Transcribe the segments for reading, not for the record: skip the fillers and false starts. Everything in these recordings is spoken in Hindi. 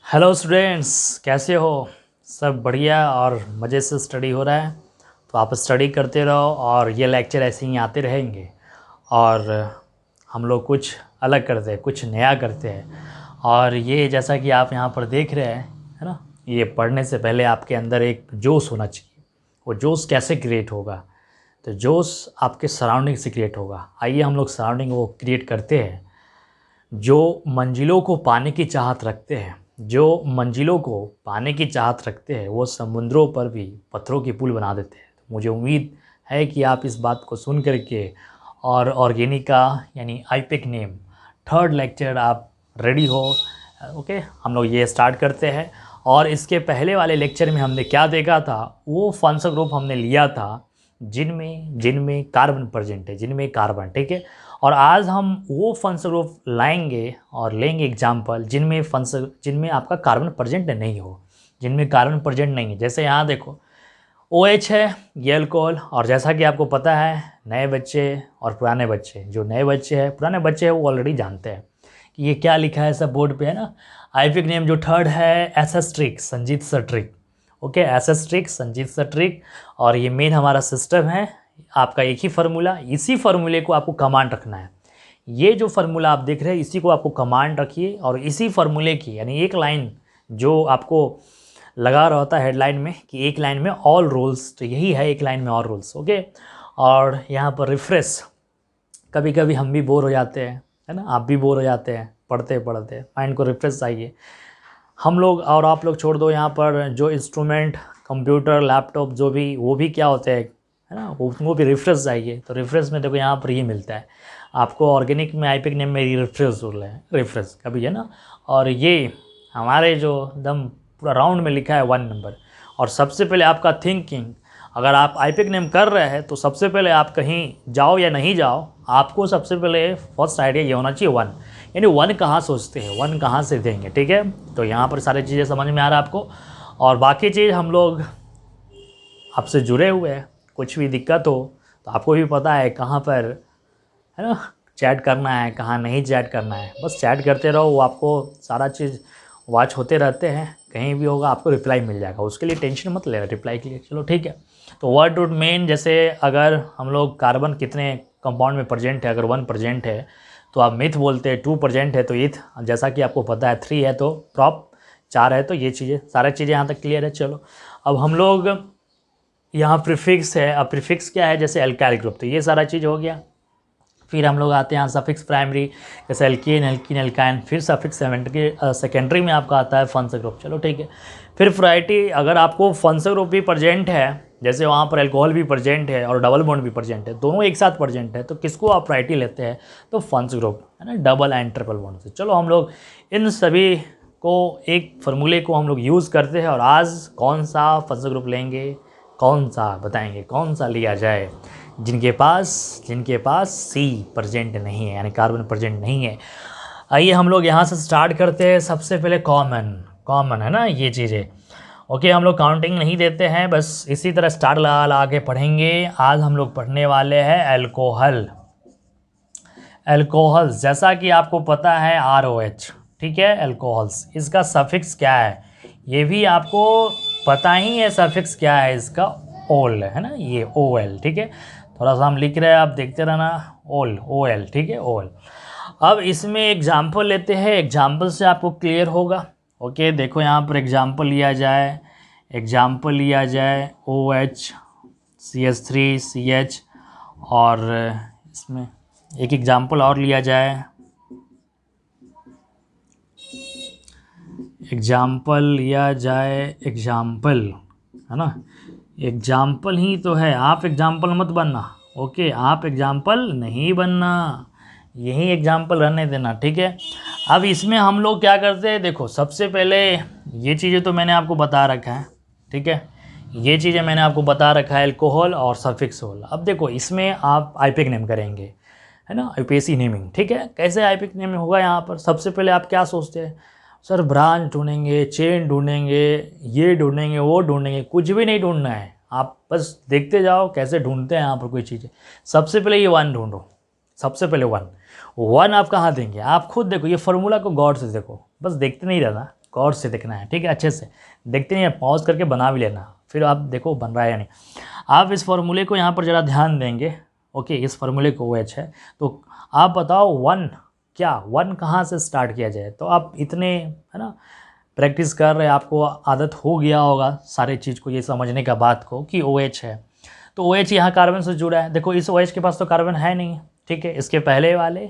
हेलो स्टूडेंट्स, कैसे हो? सब बढ़िया और मज़े से स्टडी हो रहा है तो आप स्टडी करते रहो और ये लेक्चर ऐसे ही आते रहेंगे। और हम लोग कुछ अलग करते हैं, कुछ नया करते हैं। और ये जैसा कि आप यहाँ पर देख रहे हैं, है ना, ये पढ़ने से पहले आपके अंदर एक जोश होना चाहिए। वो जोश कैसे क्रिएट होगा? तो जोश आपके सराउंडिंग से क्रिएट होगा। आइए हम लोग सराउंडिंग वो क्रिएट करते हैं। जो मंजिलों को पाने की चाहत रखते हैं, जो मंजिलों को पाने की चाहत रखते हैं, वो समुद्रों पर भी पत्थरों की पुल बना देते हैं। तो मुझे उम्मीद है कि आप इस बात को सुन करके और ऑर्गेनिका यानी आईपिक नेम थर्ड लेक्चर आप रेडी हो। ओके, हम लोग ये स्टार्ट करते हैं। और इसके पहले वाले लेक्चर में हमने क्या देखा था, वो फंक्शन ग्रुप हमने लिया था जिनमें जिनमें कार्बन प्रेजेंट है, जिनमें कार्बन, ठीक है। और आज हम वो फंक्शन ग्रुप लाएंगे और लेंगे एग्जाम्पल जिनमें आपका कार्बन प्रेजेंट नहीं हो, जिनमें कार्बन प्रेजेंट नहीं है। जैसे यहाँ देखो OH है, ये अल्कोहल। और जैसा कि आपको पता है, नए बच्चे और पुराने बच्चे, जो नए बच्चे हैं पुराने बच्चे हैं वो ऑलरेडी जानते हैं कि ये क्या लिखा है सब बोर्ड पे, है ना। आईपिक नेम जो थर्ड है SS ट्रिक, संजीत सट्रिक। ओके, SS ट्रिक, संजीत सट्रिक। और ये मेन हमारा सिस्टम है। आपका एक ही फार्मूला, इसी फार्मूले को आपको कमांड रखना है। ये जो फार्मूला आप देख रहे हैं इसी को आपको कमांड रखिए और इसी फार्मूले की यानी एक लाइन जो आपको लगा रहता है हेडलाइन में कि एक लाइन में ऑल रूल्स, तो यही है एक लाइन में ऑल रूल्स। ओके, और यहाँ पर रिफ्रेश, कभी कभी हम भी बोर हो जाते हैं, है ना, आप भी बोर हो जाते हैं पढ़ते पढ़ते, माइंड को रिफ्रेश चाहिए। हम लोग और आप लोग छोड़ दो, यहाँ पर जो इंस्ट्रूमेंट, कंप्यूटर, लैपटॉप जो भी, वो भी क्या होते हैं, है ना, वो भी रिफ्रेश चाहिए। तो रिफ्रेश में देखो यहाँ पर ये मिलता है आपको, ऑर्गेनिक में आईपिक नेम में रिफ्रेश रूल है, रिफ्रेश कभी, है ना। और ये हमारे जो एकदम पूरा राउंड में लिखा है 1 नंबर। और सबसे पहले आपका थिंकिंग, अगर आप आईपिक नेम कर रहे हैं तो सबसे पहले आप कहीं जाओ या नहीं जाओ, आपको सबसे पहले फर्स्ट आइडिया ये होना चाहिए 1, यानी 1 कहाँ सोचते हैं, 1 कहाँ से देंगे, ठीक है। तो यहाँ पर सारी चीज़ें समझ में आ रहा है आपको। और बाकी चीज़ हम लोग आपसे जुड़े हुए हैं, कुछ भी दिक्कत हो तो आपको भी पता है कहाँ पर, है ना, चैट करना है, कहाँ नहीं चैट करना है। बस चैट करते रहो, वो आपको सारा चीज़ वॉच होते रहते हैं, कहीं भी होगा आपको रिप्लाई मिल जाएगा, उसके लिए टेंशन मत ले रिप्लाई के लिए। चलो ठीक है। तो व्हाट वुड मीन, जैसे अगर हम लोग कार्बन कितने कंपाउंड में प्रेजेंट है, अगर 1 प्रेजेंट है तो आप मिथ बोलते हैं, 2 प्रेजेंट है तो इथ, जैसा कि आपको पता है 3 है तो प्रॉप, 4 है तो ये चीज़ें, सारी चीज़ें यहाँ तक क्लियर है। चलो अब हम लोग यहाँ प्रीफिक्स है। अब प्रीफिक्स क्या है, जैसे एल्काइल ग्रुप, तो ये सारा चीज़ हो गया। फिर हम लोग आते हैं यहाँ सफिक्स प्राइमरी, जैसे एल्कीन, एल्कीन, एल्काइन। फिर सफिक्स सेकेंडरी में आपका आता है फंक्शन ग्रुप। चलो ठीक है। फिर वैरायटी, अगर आपको फंक्शन ग्रुप भी प्रेजेंट है, जैसे वहाँ पर अल्कोहल भी प्रेजेंट है और डबल बॉन्ड भी प्रेजेंट है, दोनों एक साथ प्रेजेंट है, तो किसको आप वैरायटी लेते हैं, तो फंक्शन ग्रुप, है ना, डबल एंड ट्रिपल बॉन्ड से। चलो हम लोग इन सभी को, एक फार्मूले को हम लोग यूज़ करते हैं। और आज कौन सा फंक्शन ग्रुप लेंगे, कौन सा बताएंगे, कौन सा लिया जाए, जिनके पास C प्रेजेंट नहीं है, यानी कार्बन प्रेजेंट नहीं है। आइए हम लोग यहाँ से स्टार्ट करते हैं। सबसे पहले कॉमन है ना ये चीज़ें। ओके, हम लोग काउंटिंग नहीं देते हैं, बस इसी तरह स्टार लगा के पढ़ेंगे। आज हम लोग पढ़ने वाले हैं अल्कोहल, जैसा कि आपको पता है ROH, ठीक है, अल्कोहल्स। इसका सफिक्स क्या है ये भी आपको पता ही है, सफिक्स क्या है इसका, ओल, है ना, ये OL, ठीक है। थोड़ा सा हम लिख रहे हैं, आप देखते रहना, OL, ठीक है, OL। अब इसमें एग्जाम्पल लेते हैं, एग्जाम्पल से आपको क्लियर होगा। ओके, देखो यहाँ पर एग्जाम्पल लिया जाए OH, CH3, CH। और इसमें एक एग्जाम्पल और लिया जाए, है ना, एग्जाम्पल ही तो है, आप एग्जाम्पल मत बनना। ओके, आप एग्जाम्पल नहीं बनना, यही एग्जाम्पल रहने देना, ठीक है। अब इसमें हम लोग क्या करते हैं, देखो सबसे पहले ये चीज़ें तो मैंने आपको बता रखा है, ठीक है, ये चीज़ें मैंने आपको बता रखा है, अल्कोहल और सफिक्स होल। अब देखो इसमें आप आईपिक नेम करेंगे, है ना, यूपीएससी नेमिंग, ठीक है। कैसे आईपिक नेम होगा, यहाँ पर सबसे पहले आप क्या सोचते हैं, सर ब्रांच ढूंढेंगे, चेन ढूंढेंगे, ये ढूंढेंगे, वो ढूंढेंगे, कुछ भी नहीं ढूंढना है, आप बस देखते जाओ कैसे ढूंढते हैं यहाँ पर कोई चीज़ें। सबसे पहले ये 1 ढूंढो, सबसे पहले 1 आप कहाँ देंगे, आप खुद देखो, ये फार्मूला को गौर से देखो, बस देखते नहीं रहना, गौर से देखना है, ठीक है, अच्छे से देखते नहीं है, पॉज करके बना भी लेना, फिर आप देखो बन रहा है या नहीं। आप इस फार्मूले को यहाँ पर ज़रा ध्यान देंगे, ओके, इस फार्मूले को OH है, तो आप बताओ 1 क्या 1 कहाँ से स्टार्ट किया जाए। तो आप इतने है ना प्रैक्टिस कर रहे हैं, आपको आदत हो गया होगा सारे चीज़ को ये समझने का बात को कि OH है, तो OH यहाँ कार्बन से जुड़ा है। देखो इस OH के पास तो कार्बन है नहीं, ठीक है, इसके पहले वाले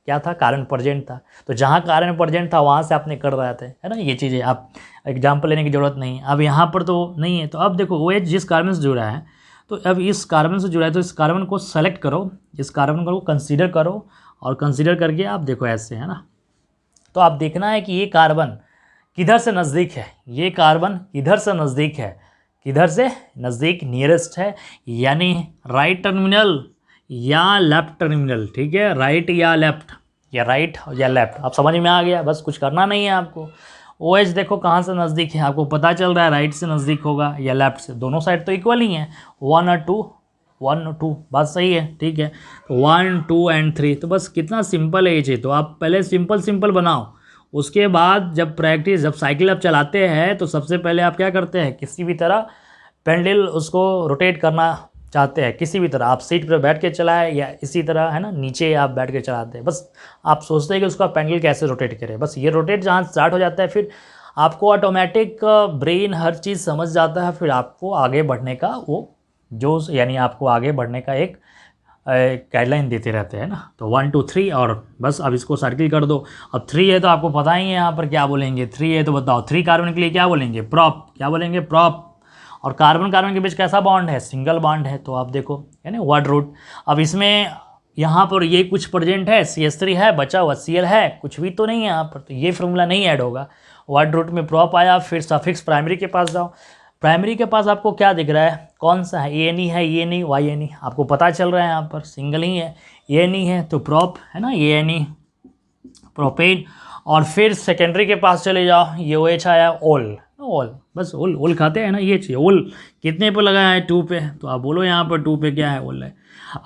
क्या था, कार्बन प्रेजेंट था, तो जहाँ कार्बन प्रेजेंट था वहाँ से आपने कर रहे थे, है ना, ये चीज़ें आप एग्जाम्पल लेने की ज़रूरत नहीं। अब यहाँ पर तो नहीं है, तो अब देखो OH जिस कार्बन से जुड़ा है, तो अब इस कार्बन से जुड़ा है, तो इस कार्बन को सेलेक्ट करो, इस कार्बन को कंसीडर करो, और कंसीडर करके आप देखो ऐसे, है ना, तो आप देखना है कि ये कार्बन किधर से नज़दीक है, ये कार्बन किधर से नज़दीक है, किधर से नज़दीक नियरेस्ट है, यानी राइट टर्मिनल या लेफ्ट टर्मिनल, ठीक है, राइट या लेफ्ट, या राइट या लेफ्ट, आप समझ में आ गया, बस कुछ करना नहीं है आपको। OH देखो कहाँ से नज़दीक है, आपको पता चल रहा है राइट से नज़दीक होगा या लेफ्ट से, दोनों साइड तो इक्वल ही हैं, 1 और 2, 1 और 2, बात सही है, ठीक है, तो 1 2 एंड 3, तो बस कितना सिंपल है ये चीज़। तो आप पहले सिंपल बनाओ, उसके बाद जब प्रैक्टिस, जब साइकिल आप चलाते हैं तो सबसे पहले आप क्या करते हैं, किसी भी तरह पेंडल उसको रोटेट करना चाहते हैं, किसी भी तरह आप सीट पर बैठ के चलाएं या इसी तरह, है ना, नीचे आप बैठ के चलाते हैं, बस आप सोचते हैं कि उसका पेंडल कैसे रोटेट करें, बस ये रोटेट जहाँ स्टार्ट हो जाता है फिर आपको ऑटोमेटिक ब्रेन हर चीज़ समझ जाता है, फिर आपको आगे बढ़ने का वो जो, यानी आपको आगे बढ़ने का एक गाइडलाइन देते रहते हैं ना। तो 1 2 3 और बस अब इसको सर्किल कर दो। अब 3 है तो आपको पता ही है यहाँ पर क्या बोलेंगे, 3 है तो बताओ 3 कार्बन के लिए क्या बोलेंगे, प्रॉप, क्या बोलेंगे, प्रॉप। और कार्बन कार्बन के बीच कैसा बॉन्ड है, सिंगल बॉन्ड है, तो आप देखो है ना वर्ड रूट। अब इसमें यहाँ पर ये कुछ प्रेजेंट है, CH3 है, बचा हुआ Cl है, कुछ भी तो नहीं है यहाँ पर, तो ये फॉर्मूला नहीं ऐड होगा। वर्ड रूट में प्रॉप आया, फिर सफिक्स प्राइमरी के पास जाओ, प्राइमरी के पास आपको क्या दिख रहा है, कौन सा है, ANE है, ANE YNE, आपको पता चल रहा है यहाँ पर सिंगल ही है, ANE है तो प्रॉप, है ना, ANE प्रोपेन। और फिर सेकेंडरी के पास चले जाओ, ये OH आया, ओल, ओल, बस ओल, ओल खाते हैं ना, ये चाहिए। ओल कितने पे लगाया है, 2 पे, तो आप बोलो यहाँ पर 2 पे क्या है, ओल है।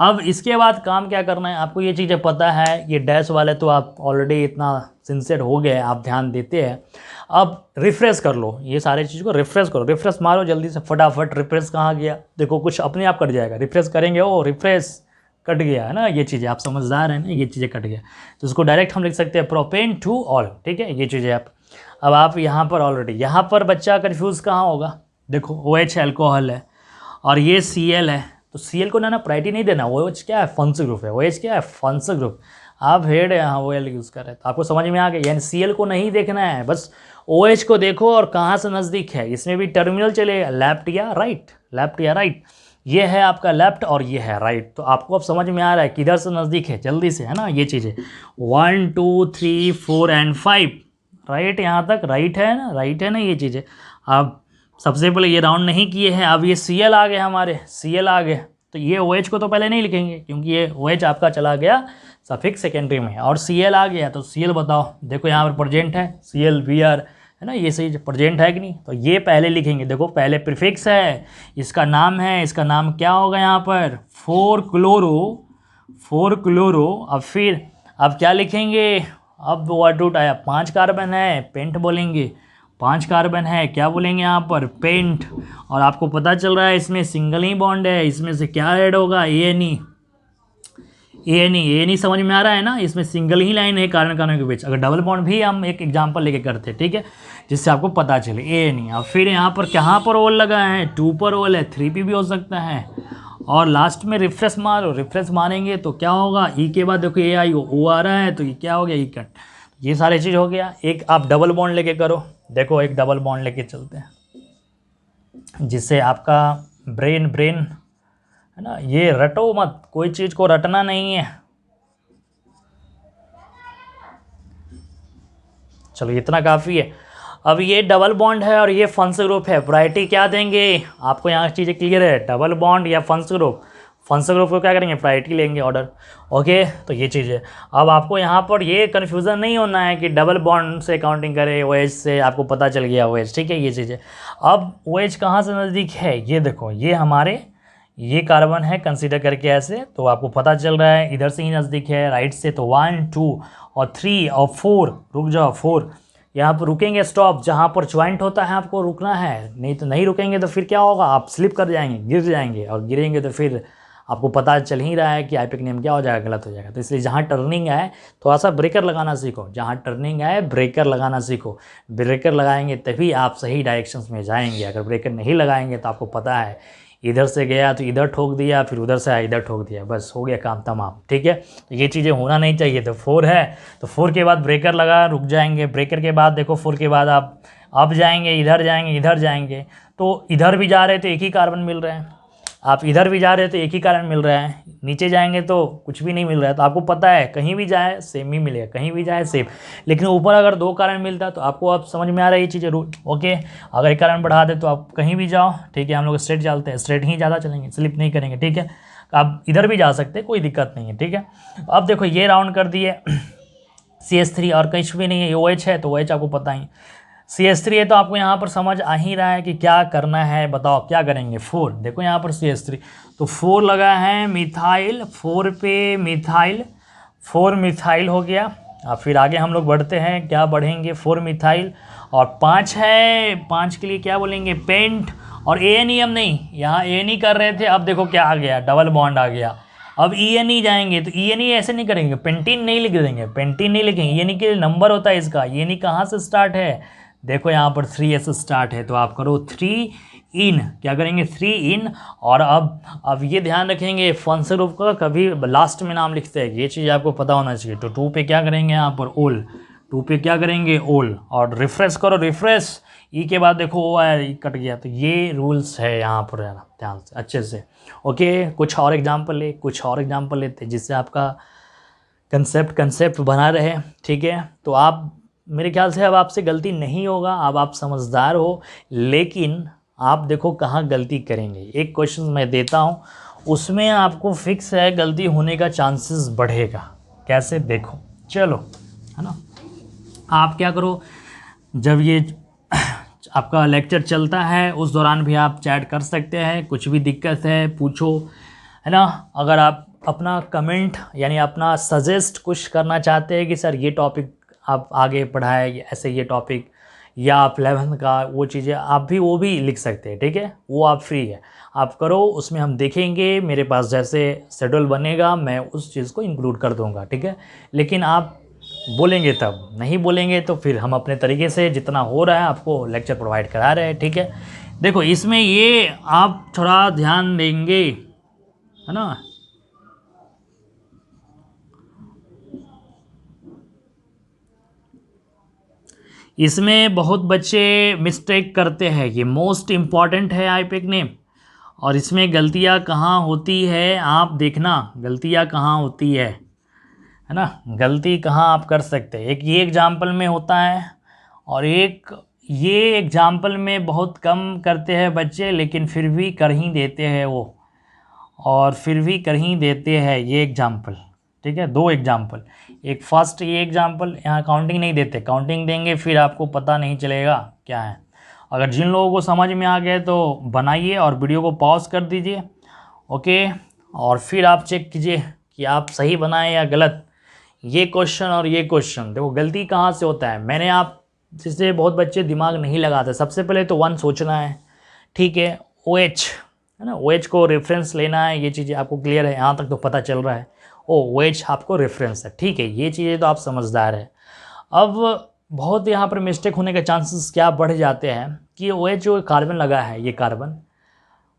अब इसके बाद काम क्या करना है, आपको ये चीज़ें पता है, ये डैश वाले तो आप ऑलरेडी इतना सिंसियर हो गए, आप ध्यान देते हैं। अब रिफ्रेश कर लो, ये सारे चीज़ को रिफ्रेश करो, रिफ्रेश मारो जल्दी से फटाफट। रिफ्रेश कहाँ गया, देखो कुछ अपने आप कट जाएगा, रिफ्रेश करेंगे, ओ रिफ्रेश कट गया, है ना, ये चीज़ें आप समझदार हैं ना, ये चीज़ें कट गया, तो इसको डायरेक्ट हम लिख सकते हैं प्रोपेन टू ऑल, ठीक है, ये चीज़ें आप। अब आप यहाँ पर ऑलरेडी, यहाँ पर बच्चा कन्फ्यूज़ कहाँ होगा, देखो OH अल्कोहल है और ये Cl है, तो Cl को ना प्रायोरिटी नहीं देना, OH क्या है, फंक्शनल ग्रुप है, OH क्या है, फंक्शनल ग्रुप। आप हेड यहाँ OL यूज़ कर रहे हैं, तो आपको समझ में आ गया, यानी Cl को नहीं देखना है, बस OH को देखो और कहाँ से नज़दीक है, इसमें भी टर्मिनल चलेगा, लेफ्ट या राइट, लेफ्ट या राइट, ये है आपका लेफ्ट और ये है राइट, तो आपको अब समझ में आ रहा है किधर से नज़दीक है, जल्दी से, है ना, ये चीज़ें 1 2 3 4 एंड 5 राइट, यहाँ तक राइट है ना, राइट है ना, ये चीज़ें। अब सबसे पहले ये राउंड नहीं किए हैं, अब ये Cl आ गए हमारे, Cl आ गए, तो ये OH को तो पहले नहीं लिखेंगे क्योंकि ये OH आपका चला गया सफिक्स सेकेंडरी में, और Cl आ गया, तो Cl बताओ, देखो यहाँ पर प्रेजेंट है Cl Br, है ना, ये सही प्रेजेंट है कि नहीं, तो ये पहले लिखेंगे, देखो पहले प्रीफिक्स है, इसका नाम है, इसका नाम क्या होगा यहाँ पर 4 क्लोरो। अब फिर अब क्या लिखेंगे, अब वर्ड रूट आया, 5 कार्बन है, पेंट बोलेंगे, 5 कार्बन है, क्या बोलेंगे यहाँ पर, पेंट। और आपको पता चल रहा है इसमें सिंगल ही बॉन्ड है, इसमें से क्या ऐड होगा, ANE, ANE समझ में आ रहा है ना, इसमें सिंगल ही लाइन है कार्बन कार्बन के बीच। अगर डबल बॉन्ड भी हम एक एग्जांपल लेके करते हैं, ठीक है, जिससे आपको पता चले ANE। अब फिर यहाँ पर कहाँ पर ओल लगा है, 2 पर ओल है, 3 पे भी हो सकता है, और लास्ट में रिफ्रेश मारो, रिफ्रेश मारेंगे तो क्या होगा, ई के बाद देखो AI O आ रहा है, तो ये क्या हो गया, ई कट, ये सारी चीज़ हो गया। एक आप डबल बॉन्ड लेके करो, देखो एक डबल बॉन्ड लेके चलते हैं, जिससे आपका ब्रेन है ना, ये रटो मत, कोई चीज़ को रटना नहीं है। चलो इतना काफ़ी है। अब ये डबल बॉन्ड है और ये फंक्शनल ग्रुप है, प्रायोरिटी क्या देंगे, आपको यहाँ चीज़ें क्लियर है, डबल बॉन्ड या फंक्शनल ग्रुप, फंक्शनल ग्रुप को क्या करेंगे, प्रायोरिटी लेंगे, ऑर्डर, ओके। तो ये चीज़ है। अब आपको यहाँ पर ये कन्फ्यूज़न नहीं होना है कि डबल बॉन्ड से काउंटिंग करें, OH से, आपको पता चल गया OH, ठीक है, ये चीज़ें। अब OH कहाँ से नज़दीक है, ये देखो, ये हमारे ये कार्बन है, कंसीडर करके ऐसे, तो आपको पता चल रहा है इधर से ही नज़दीक है, राइट से, तो 1 2 और 3 और 4, रुक जाओ 4, यहाँ पर रुकेंगे स्टॉप, जहाँ पर ज्वाइंट होता है आपको रुकना है, नहीं तो नहीं रुकेंगे तो फिर क्या होगा, आप स्लिप कर जाएंगे, गिर जाएंगे, और गिरेंगे तो फिर आपको पता चल ही रहा है कि आईपिक नेम क्या हो जाएगा, गलत हो जाएगा। तो इसलिए जहाँ टर्निंग आए थोड़ा सा ब्रेकर लगाना सीखो, जहाँ टर्निंग आए ब्रेकर लगाना सीखो। ब्रेकर लगाएंगे तभी आप सही डायरेक्शंस में जाएंगे। अगर ब्रेकर नहीं लगाएंगे तो आपको पता है इधर से गया तो इधर ठोक दिया, फिर उधर से आया इधर ठोक दिया, बस हो गया काम तमाम। ठीक है, तो ये चीज़ें होना नहीं चाहिए। तो 4 है तो 4 के बाद ब्रेकर लगा रुक जाएंगे, ब्रेकर के बाद देखो 4 के बाद आप अब जाएंगे, इधर जाएंगे, इधर जाएंगे, तो इधर भी जा रहे तो एक ही कार्बन मिल रहे हैं, आप इधर भी जा रहे तो एक ही कार्बन मिल रहा है, नीचे जाएंगे तो कुछ भी नहीं मिल रहा है। तो आपको पता है कहीं भी जाए सेम ही मिलेगा, कहीं भी जाए सेम। लेकिन ऊपर अगर 2 कार्बन मिलता है तो आपको अब समझ में आ रहा है ये चीज़ें रूल। ओके, अगर एक कार्बन बढ़ा दे तो आप कहीं भी जाओ, ठीक है, हम लोग स्ट्रेट चलते हैं, स्ट्रेट ही ज़्यादा चलेंगे, स्लिप नहीं करेंगे। ठीक है, आप इधर भी जा सकते हैं, कोई दिक्कत नहीं है। ठीक है, अब देखो ये राउंड कर दिए CH3 और कुछ भी नहीं है, OH है तो OH आपको पता ही, CH3 है तो आपको यहाँ पर समझ आ ही रहा है कि क्या करना है, बताओ क्या करेंगे। 4 देखो यहाँ पर CH3 तो 4 लगा है मिथाइल, 4 पे मिथाइल, 4 मिथाइल हो गया। अब फिर आगे हम लोग बढ़ते हैं, क्या बढ़ेंगे, 4 मिथाइल और 5 है, 5 के लिए क्या बोलेंगे, पेंट। और ANE हम नहीं, यहाँ ANE कर रहे थे, अब देखो क्या आ गया, डबल बॉन्ड आ गया। अब ENE जाएंगे तो ENE ऐसे नहीं करेंगे, पेंटीन नहीं लिख देंगे, पेंटीन नहीं लिखेंगे, ENE के नंबर होता है इसका। ENE कहाँ से स्टार्ट है, देखो यहाँ पर 3S स्टार्ट है तो आप करो 3 इन, क्या करेंगे 3 इन। और अब ये ध्यान रखेंगे फंक्शन रूप का कभी लास्ट में नाम लिखते हैं, ये चीज़ आपको पता होना चाहिए। तो 2 पे क्या करेंगे यहाँ पर ओल, 2 पे क्या करेंगे ओल, और रिफ्रेश करो, रिफ्रेश ई के बाद देखो ओ आया, ई कट गया। तो ये रूल्स है यहाँ पर, ध्यान से अच्छे से। ओके, कुछ और एग्जाम्पल लेते जिससे आपका कंसेप्ट बना रहे। ठीक है, तो आप मेरे ख्याल से अब आपसे गलती नहीं होगा, अब आप समझदार हो, लेकिन आप देखो कहाँ गलती करेंगे। एक क्वेश्चन मैं देता हूँ, उसमें आपको फिक्स है गलती होने का चांसेस बढ़ेगा। कैसे, देखो चलो, है ना। आप क्या करो, जब ये आपका लेक्चर चलता है उस दौरान भी आप चैट कर सकते हैं, कुछ भी दिक्कत है पूछो, है ना। अगर आप अपना कमेंट यानी अपना सजेस्ट कुछ करना चाहते हैं कि सर ये टॉपिक आप आगे पढ़ाए, ऐसे ये टॉपिक, या आप 11th का वो चीज़ें आप भी वो भी लिख सकते हैं। ठीक है, वो आप फ्री है, आप करो, उसमें हम देखेंगे, मेरे पास जैसे शेड्यूल बनेगा मैं उस चीज़ को इंक्लूड कर दूंगा। ठीक है, लेकिन आप बोलेंगे तब, नहीं बोलेंगे तो फिर हम अपने तरीके से जितना हो रहा है आपको लेक्चर प्रोवाइड करा रहे हैं। ठीक है, देखो इसमें ये आप थोड़ा ध्यान देंगे, है ना। इसमें बहुत बच्चे मिस्टेक करते हैं, ये मोस्ट इम्पॉर्टेंट है आईपिक नेम। और इसमें गलतियां कहाँ होती है आप देखना, गलतियां कहाँ होती है ना, गलती कहाँ आप कर सकते हैं। एक ये एग्जाम्पल में होता है, और एक ये एग्जाम्पल में बहुत कम करते हैं बच्चे, लेकिन फिर भी कर ही देते हैं वो, और फिर भी कर ही देते हैं ये एग्जाम्पल। ठीक है, 2 एग्जाम्पल, एक फर्स्ट ये एग्जाम्पल, यहाँ काउंटिंग नहीं देते, काउंटिंग देंगे फिर आपको पता नहीं चलेगा क्या है। अगर जिन लोगों को समझ में आ गए तो बनाइए और वीडियो को पॉज कर दीजिए। ओके, और फिर आप चेक कीजिए कि आप सही बनाए या गलत। ये क्वेश्चन और ये क्वेश्चन देखो गलती कहाँ से होता है, मैंने आप जिससे बहुत बच्चे दिमाग नहीं लगाते। सबसे पहले तो 1 सोचना है, ठीक है, OH है ना, OH को रेफरेंस लेना है, ये चीज़ें आपको क्लियर है, यहाँ तक तो पता चल रहा है। OH आपको रेफरेंस है, ठीक है, ये चीज़ें तो आप समझदार है। अब बहुत यहाँ पर मिस्टेक होने के चांसेस क्या बढ़ जाते हैं कि OH जो कार्बन लगा है, ये कार्बन,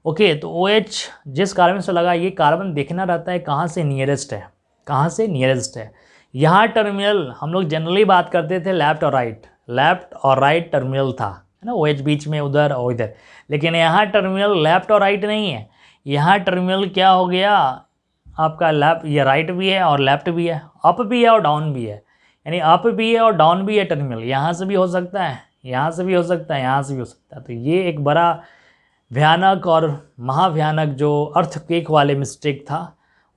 ओके, तो OH जिस कार्बन से लगा, ये कार्बन देखना रहता है कहाँ से नियरेस्ट है, कहाँ से नियरेस्ट है। यहाँ टर्मिनल हम लोग जनरली बात करते थे लेफ़्ट और राइट टर्मिनल था, है ना, OH बीच में उधर और इधर। लेकिन यहाँ टर्मिनल लेफ़्ट और राइट नहीं है, यहाँ टर्मिनल क्या हो गया आपका, लेफ्ट, ये राइट भी है और लेफ़्ट भी है, अप भी है और डाउन भी है, यानी अप भी है और डाउन भी है टर्मिनल। यहाँ से भी हो सकता है, यहाँ से भी हो सकता है, यहाँ से भी हो सकता है। तो ये एक बड़ा भयानक और महाभयानक जो अर्थक्वेक वाले मिस्टेक था।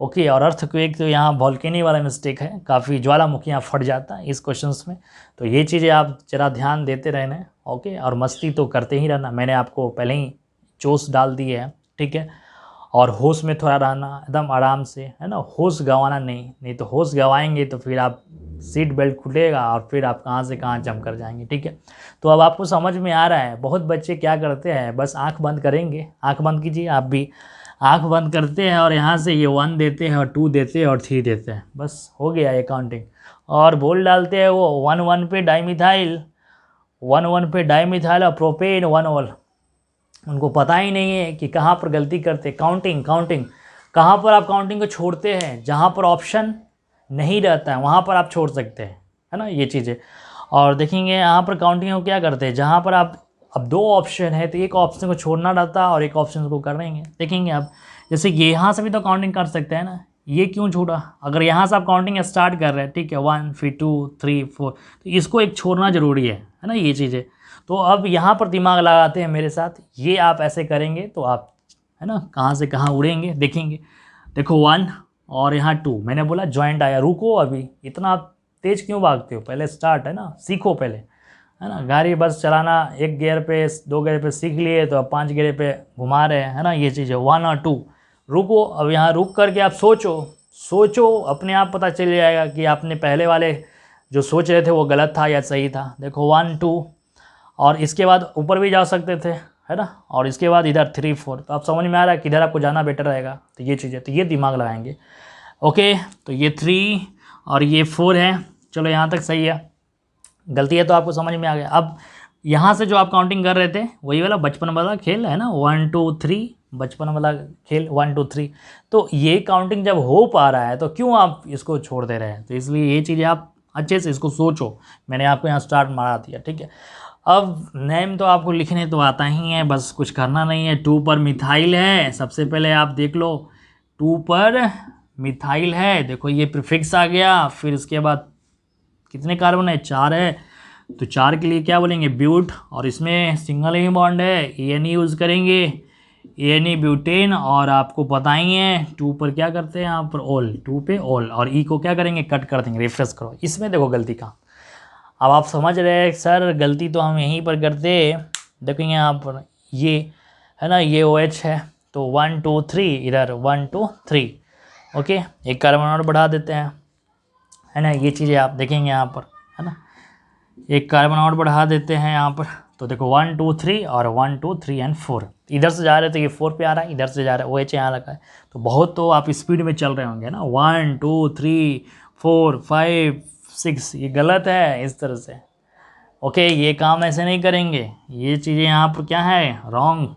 ओके, और अर्थक्वेक तो यहाँ वोल्केनो वाला मिस्टेक है, काफ़ी ज्वालामुखियाँ फट जाता है इस क्वेश्चंस में। तो ये चीज़ें आप ज़रा ध्यान देते रहना। ओके, और मस्ती तो करते ही रहना, मैंने आपको पहले ही जोश डाल दिए है, ठीक है। और होश में थोड़ा रहना, एकदम आराम से, है ना, होश गंवाना नहीं तो होश गंवाएंगे तो फिर आप सीट बेल्ट खुलेगा और फिर आप कहाँ से कहाँ जंप कर जाएंगे। ठीक है, तो अब आपको समझ में आ रहा है। बहुत बच्चे क्या करते हैं, बस आंख बंद करेंगे, आंख बंद कीजिए आप भी, आंख बंद करते हैं और यहाँ से ये 1 देते हैं और 2 देते हैं और 3 देते हैं, बस हो गया ये काउंटिंग, और बोल डालते हैं वो 1 पे डाइमिथाइल, 1 पे डाइमिथाइल और प्रोपेन 1 ऑल। उनको पता ही नहीं है कि कहाँ पर गलती करते। काउंटिंग कहाँ पर आप काउंटिंग को छोड़ते हैं, जहाँ पर ऑप्शन नहीं रहता है वहाँ पर आप छोड़ सकते हैं, है ना, ये चीज़ें। और देखेंगे यहाँ पर काउंटिंग को क्या करते हैं, जहाँ पर आप अब 2 ऑप्शन है तो एक ऑप्शन को छोड़ना रहता है और एक ऑप्शन को करेंगे। देखेंगे आप, जैसे ये यहाँ से भी तो काउंटिंग कर सकते हैं ना, ये क्यों छोड़ा, अगर यहाँ से आप काउंटिंग स्टार्ट कर रहे हैं, ठीक है, 1 फिर 2 3 4, तो इसको एक छोड़ना ज़रूरी है ना, ये चीज़ें। तो अब यहाँ पर दिमाग लगाते हैं मेरे साथ, ये आप ऐसे करेंगे तो आप, है ना, कहाँ से कहाँ उड़ेंगे। देखेंगे, देखो 1 और यहाँ 2, मैंने बोला जॉइंट आया, रुको, अभी इतना आप तेज़ क्यों भागते हो, पहले स्टार्ट, है ना, सीखो पहले, है ना। गाड़ी बस चलाना 1 गियर पे 2 गियर पे सीख लिए तो अब 5 गियर पे घुमा रहे हैं, है ना, ये चीज़ है। 1 और 2, रुको, अब यहाँ रुक करके आप सोचो, अपने आप पता चल जाएगा कि आपने पहले वाले जो सोच रहे थे वो गलत था या सही था। देखो 1 2, और इसके बाद ऊपर भी जा सकते थे, है ना, और इसके बाद इधर 3 4, तो आप समझ में आ रहा है कि इधर आपको जाना बेटर रहेगा। तो ये चीज़ है, तो ये दिमाग लगाएंगे। ओके, तो ये 3 और ये 4 है, चलो यहाँ तक सही है। गलती है तो आपको समझ में आ गया। अब यहाँ से जो आप काउंटिंग कर रहे थे वही वाला बचपन वाला खेल है ना, 1 2 3, बचपन वाला खेल 1 2 3। तो ये काउंटिंग जब हो पा रहा है तो क्यों आप इसको छोड़ दे रहे हैं, तो इसलिए ये चीज़ें आप अच्छे से इसको सोचो। मैंने आपको यहाँ स्टार्ट मारा दिया, ठीक है। अब नेम तो आपको लिखने तो आता ही है, बस कुछ करना नहीं है। 2 पर मिथाइल है, सबसे पहले आप देख लो 2 पर मिथाइल है, देखो ये प्रीफिक्स आ गया। फिर इसके बाद कितने कार्बन है, 4 है, तो 4 के लिए क्या बोलेंगे, ब्यूट, और इसमें सिंगल ही बॉन्ड है, एन यूज़ करेंगे, एन ब्यूटेन। और आपको बताएंगे 2 पर क्या करते हैं यहाँ पर, ऑल, 2 पे ऑल, और ई को क्या करेंगे, कट कर देंगे। रिफ्रेश करो, इसमें देखो गलती कहाँ। अब आप समझ रहे हैं सर गलती तो हम यहीं पर करते। देखेंगे यहाँ पर ये है ना, ये OH है, तो 1 2 3, इधर 1 2 3, ओके, एक कार्बन और बढ़ा देते हैं, है ना, ये चीज़ें आप देखेंगे यहाँ पर, है ना, एक कार्बन और बढ़ा देते हैं यहाँ पर। तो देखो 1 2 3 और 1 2 3 एंड 4, इधर से जा रहे तो ये 4 पे आ रहा है, इधर से जा रहा है OH यहाँ लगा है। तो बहुत तो आप स्पीड में चल रहे होंगे ना, 1 2 3 4 5 6, ये गलत है इस तरह से। ओके, ये काम ऐसे नहीं करेंगे, ये चीज़ें यहाँ पर क्या है, रॉन्ग।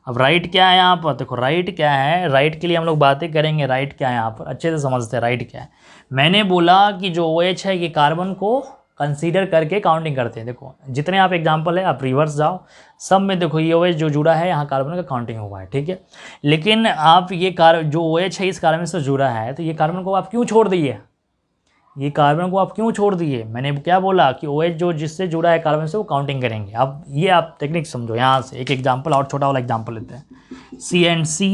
अब राइट क्या है यहाँ पर, देखो राइट क्या है, राइट के लिए हम लोग बातें करेंगे। राइट क्या है यहाँ पर, अच्छे से समझते हैं राइट क्या है। मैंने बोला कि जो OH है ये कार्बन को कंसीडर करके काउंटिंग करते हैं। देखो जितने आप एग्जांपल है, आप रिवर्स जाओ, सब में देखो ये OH जो जुड़ा है यहाँ कार्बन का काउंटिंग हुआ है, ठीक है। लेकिन आप ये जो OH है इस कार्बन से जुड़ा है, तो ये कार्बन को आप क्यों छोड़ दिए, ये कार्बन को आप क्यों छोड़ दिए। मैंने क्या बोला कि OH जो जिससे जुड़ा है कार्बन से वो काउंटिंग करेंगे। अब ये आप टेक्निक समझो। यहाँ से एक एग्जांपल और छोटा वाला एग्जांपल लेते हैं, CNC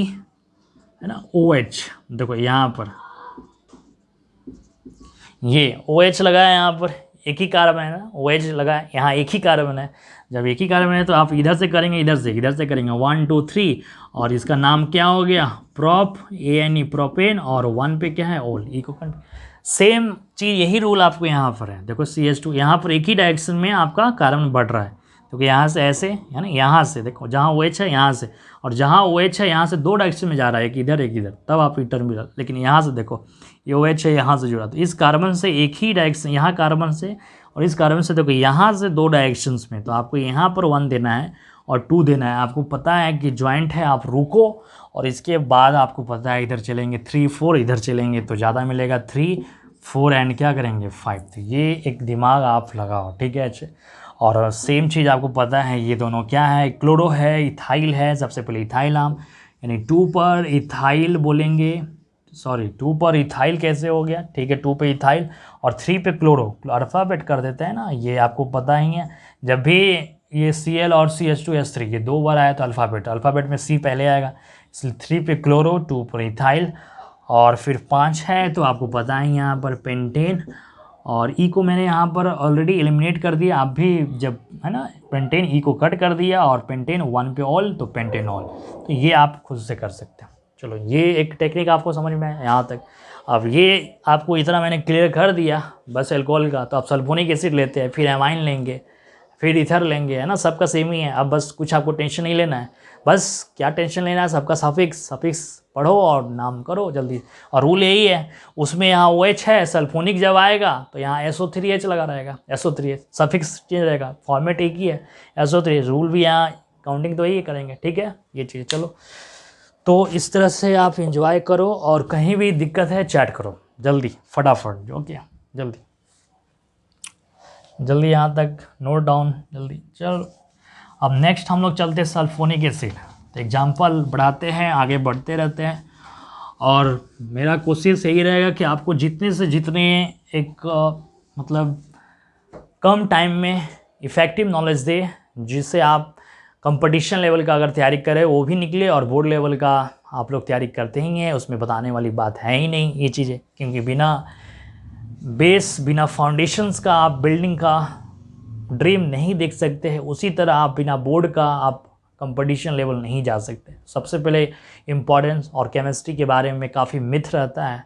है ना, OH, देखो यहाँ पर ये OH लगा है, यहाँ पर एक ही कार्बन है ना, OH लगा है, यहाँ एक ही कार्बन है। जब एक ही कार्बन है तो आप इधर से करेंगे, इधर से करेंगे, 1 2 3, और इसका नाम क्या हो गया, प्रोप, ANE प्रोपेन, और 1 पे क्या है, ऑल, ई को सेम चीज़, यही रूल आपको यहाँ पर है। देखो CH2, यहाँ पर एक ही डायरेक्शन में आपका कार्बन बढ़ रहा है, क्योंकि यहाँ से ऐसे है ना, यहाँ से देखो जहाँ OH है यहाँ से, और जहाँ OH है यहाँ से 2 डायरेक्शन में जा रहा है, एक इधर एक इधर, तब आप टर्मिनल। लेकिन यहाँ से देखो ये OH है यहाँ से जुड़ा, तो इस कार्बन से एक ही डायरेक्शन, यहाँ कार्बन से और इस कार्बन से देखो यहाँ से 2 डायरेक्शंस में, तो आपको यहाँ पर 1 देना है और 2 देना है। आपको पता है कि जॉइंट है, आप रुको, और इसके बाद आपको पता है इधर चलेंगे 3 4, इधर चलेंगे तो ज़्यादा मिलेगा 3 4 एंड क्या करेंगे 5। तो ये एक दिमाग आप लगाओ, ठीक है। अच्छे, और सेम चीज़ आपको पता है ये दोनों क्या है, क्लोरो है, इथाइल है। सबसे पहले इथाइल आम, यानी 2 पर इथाइल बोलेंगे, सॉरी 2 पर इथाइल कैसे हो गया, ठीक है, 2 पे इथाइल और 3 पे क्लोरो, अल्फ़ाबेट कर देते हैं ना, ये आपको पता ही है। जब भी ये Cl और CH2S3 ये 2 बार आया तो अल्फ़ाबेट में C पहले आएगा, इसलिए 3 पे क्लोरो, 2 पर इथाइल, और फिर 5 है तो आपको पता है यहाँ पर पेंटेन, और ई को मैंने यहाँ पर ऑलरेडी एलिमिनेट कर दिया। आप भी जब है ना पेंटेन ई को कट कर दिया और पेंटेन 1 पे ऑल तो पेंटेन ऑल, तो ये आप खुद से कर सकते हैं। चलो ये एक टेक्निक आपको समझ में आया यहाँ तक। अब ये आपको इतना मैंने क्लियर कर दिया बस अल्कोहल का, तो आप सल्फोनिक एसिड लेते हैं, फिर एमाइन लेंगे, फिर इथर लेंगे, है ना, सबका सेम ही है। अब बस कुछ आपको टेंशन नहीं लेना है, बस क्या टेंशन लेना है, सबका सफिक्स पढ़ो और नाम करो जल्दी। और रूल यही है, उसमें यहाँ OH है, सल्फोनिक जब आएगा तो यहाँ SO3H लगा रहेगा, SO3H सफिक्स चेंज रहेगा, फॉर्मेट एक ही है SO3H, रूल भी यहाँ काउंटिंग तो यही करेंगे, ठीक है ये चीज़। चलो तो इस तरह से आप इंजॉय करो, और कहीं भी दिक्कत है चैट करो जल्दी फटाफट, ओके जल्दी यहाँ तक नोट डाउन जल्दी। चलो अब नेक्स्ट हम लोग चलते हैं सल्फोनिक एसिड। तो एग्जाम्पल बढ़ाते हैं, आगे बढ़ते रहते हैं, और मेरा कोशिश यही रहेगा कि आपको जितने से जितने एक मतलब कम टाइम में इफ़ेक्टिव नॉलेज दे, जिससे आप कंपटीशन लेवल का अगर तैयारी करें वो भी निकले, और बोर्ड लेवल का आप लोग तैयारी करते ही हैं, उसमें बताने वाली बात है ही नहीं ये चीज़ें, क्योंकि बिना बेस बिना फाउंडेशंस का आप बिल्डिंग का ड्रीम नहीं देख सकते हैं। उसी तरह आप बिना बोर्ड का आप कंपटीशन लेवल नहीं जा सकते। सबसे पहले इम्पॉर्टेंस, और केमिस्ट्री के बारे में काफ़ी मिथ रहता है,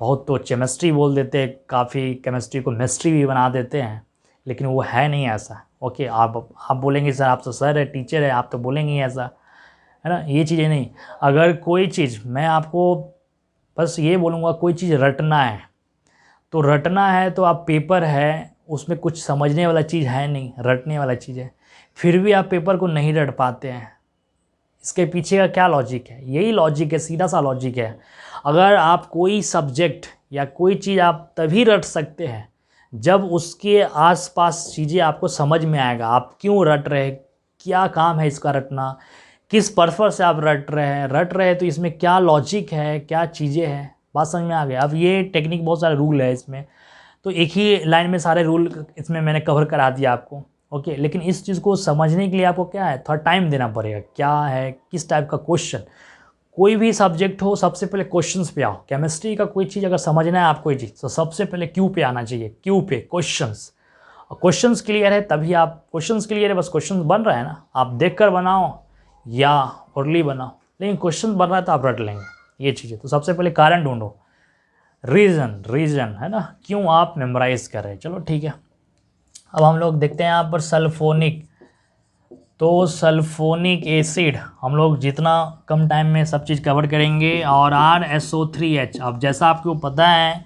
बहुत तो केमिस्ट्री बोल देते हैं, काफ़ी केमिस्ट्री को मिस्ट्री भी बना देते हैं, लेकिन वो है नहीं ऐसा। ओके आप बोलेंगे सर आप तो सर है, टीचर है, आप तो बोलेंगे ऐसा, है ना, ये चीज़ें नहीं। अगर कोई चीज़ मैं आपको बस ये बोलूँगा, कोई चीज़ रटना है तो रटना है, तो आप पेपर है उसमें कुछ समझने वाला चीज़ है नहीं, रटने वाला चीज़ है, फिर भी आप पेपर को नहीं रट पाते हैं। इसके पीछे का क्या लॉजिक है? यही लॉजिक है, सीधा सा लॉजिक है। अगर आप कोई सब्जेक्ट या कोई चीज़ आप तभी रट सकते हैं जब उसके आसपास चीज़ें आपको समझ में आएगा, आप क्यों रट रहे, क्या काम है इसका रटना, किस पर्पस से आप रट रहे हैं तो इसमें क्या लॉजिक है, क्या चीज़ें हैं, बात समझ में आ गया। अब ये टेक्निक बहुत सारे रूल है इसमें, तो एक ही लाइन में सारे रूल इसमें मैंने कवर करा दिया आपको, ओके। लेकिन इस चीज़ को समझने के लिए आपको क्या है, थोड़ा टाइम देना पड़ेगा, क्या है किस टाइप का क्वेश्चन, कोई भी सब्जेक्ट हो सबसे पहले क्वेश्चंस पे आओ। केमिस्ट्री का कोई चीज़ अगर समझना है आपको कोई चीज़, तो सबसे पहले क्यू पे आना चाहिए, क्यू पे क्वेश्चंस, और क्वेश्चंस क्लियर है तभी आप, क्वेश्चंस क्लियर है बस क्वेश्चंस बन रहा है ना, आप देख कर बनाओ या ओरली बनाओ, लेकिन क्वेश्चन बन रहा है तो आप रट लेंगे ये चीज़ें। तो सबसे पहले कारण ढूंढो, रीज़न है ना, क्यों आप मेमोराइज कर रहे हैं। चलो ठीक है, अब हम लोग देखते हैं यहाँ पर सल्फोनिक। तो सल्फोनिक एसिड हम लोग जितना कम टाइम में सब चीज़ कवर करेंगे, और RSO3H। अब जैसा आपको पता है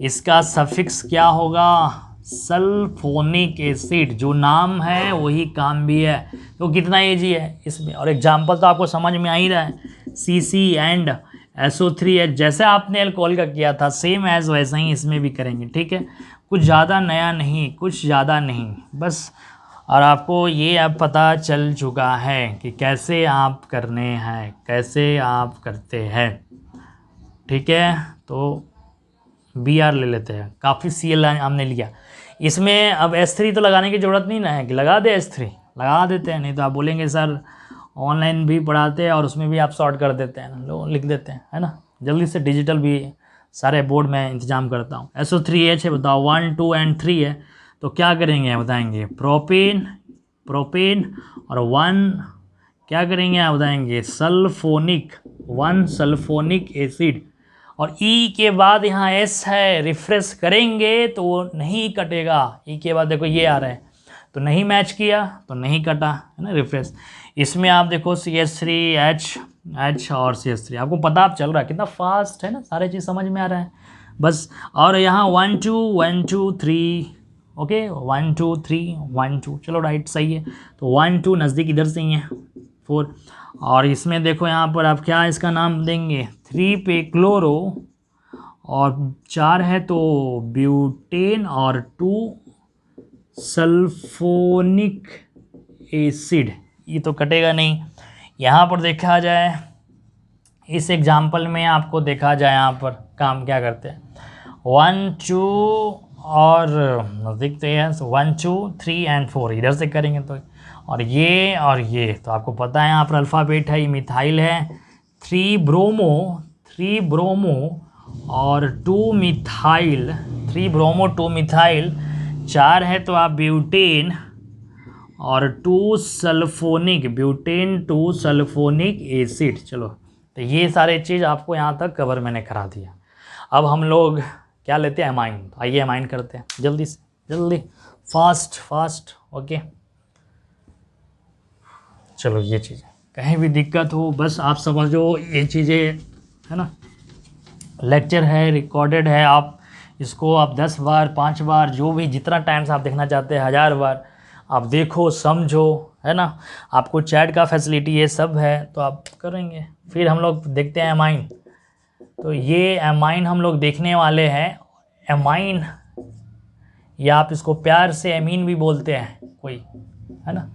इसका सफिक्स क्या होगा, सल्फोनिक एसिड, जो नाम है वही काम भी है। तो कितना ईजी है इसमें, और एग्जाम्पल तो आपको समझ में आ ही रहा है, CC एंड SO3H, जैसे आपने अल्कोहल का किया था सेम एज वैसा ही इसमें भी करेंगे, ठीक है। कुछ ज़्यादा नया नहीं, कुछ ज़्यादा नहीं बस, और आपको ये अब पता चल चुका है कि कैसे आप करने हैं, कैसे आप करते हैं, ठीक है। तो BR ले लेते हैं, काफ़ी CL हमने लिया इसमें। अब S3 तो लगाने की ज़रूरत नहीं ना है कि लगा दे, S3 लगा देते हैं, नहीं तो आप बोलेंगे सर ऑनलाइन भी पढ़ाते हैं और उसमें भी आप सॉर्ट कर देते हैं, लोग लिख देते हैं, है ना। जल्दी से डिजिटल भी सारे बोर्ड में इंतजाम करता हूँ। SO3H है, बताओ 1 2 एंड 3 है, तो क्या करेंगे बताएंगे, प्रोपेन और 1 क्या करेंगे आप बताएंगे, सल्फोनिक, 1 सल्फोनिक एसिड, और E के बाद यहाँ S है, रिफ्रेश करेंगे तो वो नहीं कटेगा। E के बाद देखो ये आ रहा है, तो नहीं मैच किया तो नहीं कटा, है ना, रिफ्रेश। इसमें आप देखो CH3H और CH3, आपको पता आप चल रहा है कितना फास्ट है ना, सारे चीज़ समझ में आ रहा है बस। और यहाँ 1 2 1 2 3, ओके 1 2 3 1 2, चलो राइट सही है। तो 1 2 नज़दीक इधर से ही है 4, और इसमें देखो यहाँ पर आप क्या इसका नाम देंगे, 3 पे क्लोरो, और 4 है तो ब्यूटेन, और 2 सल्फोनिक एसिड, ये तो कटेगा नहीं। यहाँ पर देखा जाए इस एग्जाम्पल में, आपको देखा जाए यहाँ पर काम क्या करते हैं, 1 2 और नज़दीक तो है 1 2 3 एंड 4 इधर से करेंगे तो, और ये तो आपको पता है यहाँ पर अल्फ़ाबेट है, ये मिथाइल है, 3 ब्रोमो और 2 मिथाइल 3 ब्रोमो 2 मिथाइल, 4 है तो आप ब्यूटेन और 2 सल्फोनिक ब्यूटेन 2 सल्फोनिक एसिड। चलो तो ये सारे चीज़ आपको यहाँ तक कवर मैंने करा दिया। अब हम लोग क्या लेते हैं, अमाइन। आइए अमाइन करते हैं जल्दी से, जल्दी, फास्ट। ओके चलो, ये चीज़ें कहीं भी दिक्कत हो बस आप समझो, ये चीज़ें है ना, लेक्चर है, रिकॉर्डेड है, आप इसको आप 10 बार 5 बार जो भी जितना टाइम से आप देखना चाहते हैं 1000 बार आप देखो, समझो, है ना। आपको चैट का फैसिलिटी ये सब है तो आप करेंगे। फिर हम लोग देखते हैं अमाइन। तो ये अमाइन हम लोग देखने वाले हैं। अमाइन या आप इसको प्यार से एमीन भी बोलते हैं कोई, है ना।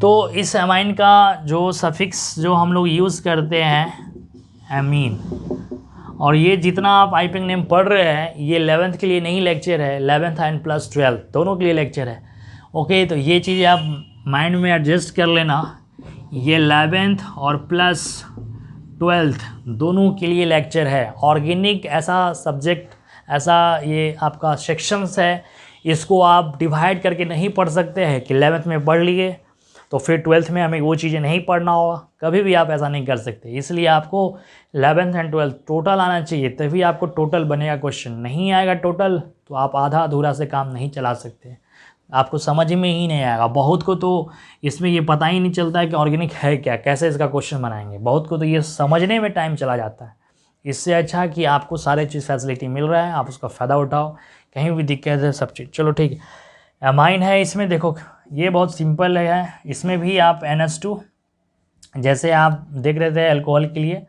तो इस अमाइन का जो सफिक्स जो हम लोग यूज़ करते हैं एमीन, और ये जितना आप आईपिंग नेम पढ़ रहे हैं ये 11th के लिए नहीं लेक्चर है, 11th एंड प्लस 12th दोनों के लिए लेक्चर है। ओके, तो ये चीज़ें आप माइंड में एडजस्ट कर लेना, ये 11th और प्लस 12th दोनों के लिए लेक्चर है। ऑर्गेनिक ऐसा सब्जेक्ट, ऐसा ये आपका सेक्शंस है, इसको आप डिवाइड करके नहीं पढ़ सकते हैं कि 11th में पढ़ लिए तो फिर 12th में हमें वो चीज़ें नहीं पढ़ना होगा, कभी भी आप ऐसा नहीं कर सकते। इसलिए आपको 11th एंड 12th टोटल आना चाहिए, तभी आपको टोटल बनेगा। क्वेश्चन नहीं आएगा टोटल तो आप आधा अधूरा से काम नहीं चला सकते, आपको समझ में ही नहीं आएगा। बहुत को तो इसमें ये पता ही नहीं चलता है कि ऑर्गेनिक है क्या, कैसे इसका क्वेश्चन बनाएंगे, बहुत को तो ये समझने में टाइम चला जाता है। इससे अच्छा कि आपको सारे चीज़ फैसिलिटी मिल रहा है, आप उसका फ़ायदा उठाओ, कहीं भी दिक्कत है सब चीज़। चलो ठीक है, अमाइन है इसमें, देखो ये बहुत सिंपल है। इसमें भी आप NH2 जैसे आप देख रहे थे अल्कोहल के लिए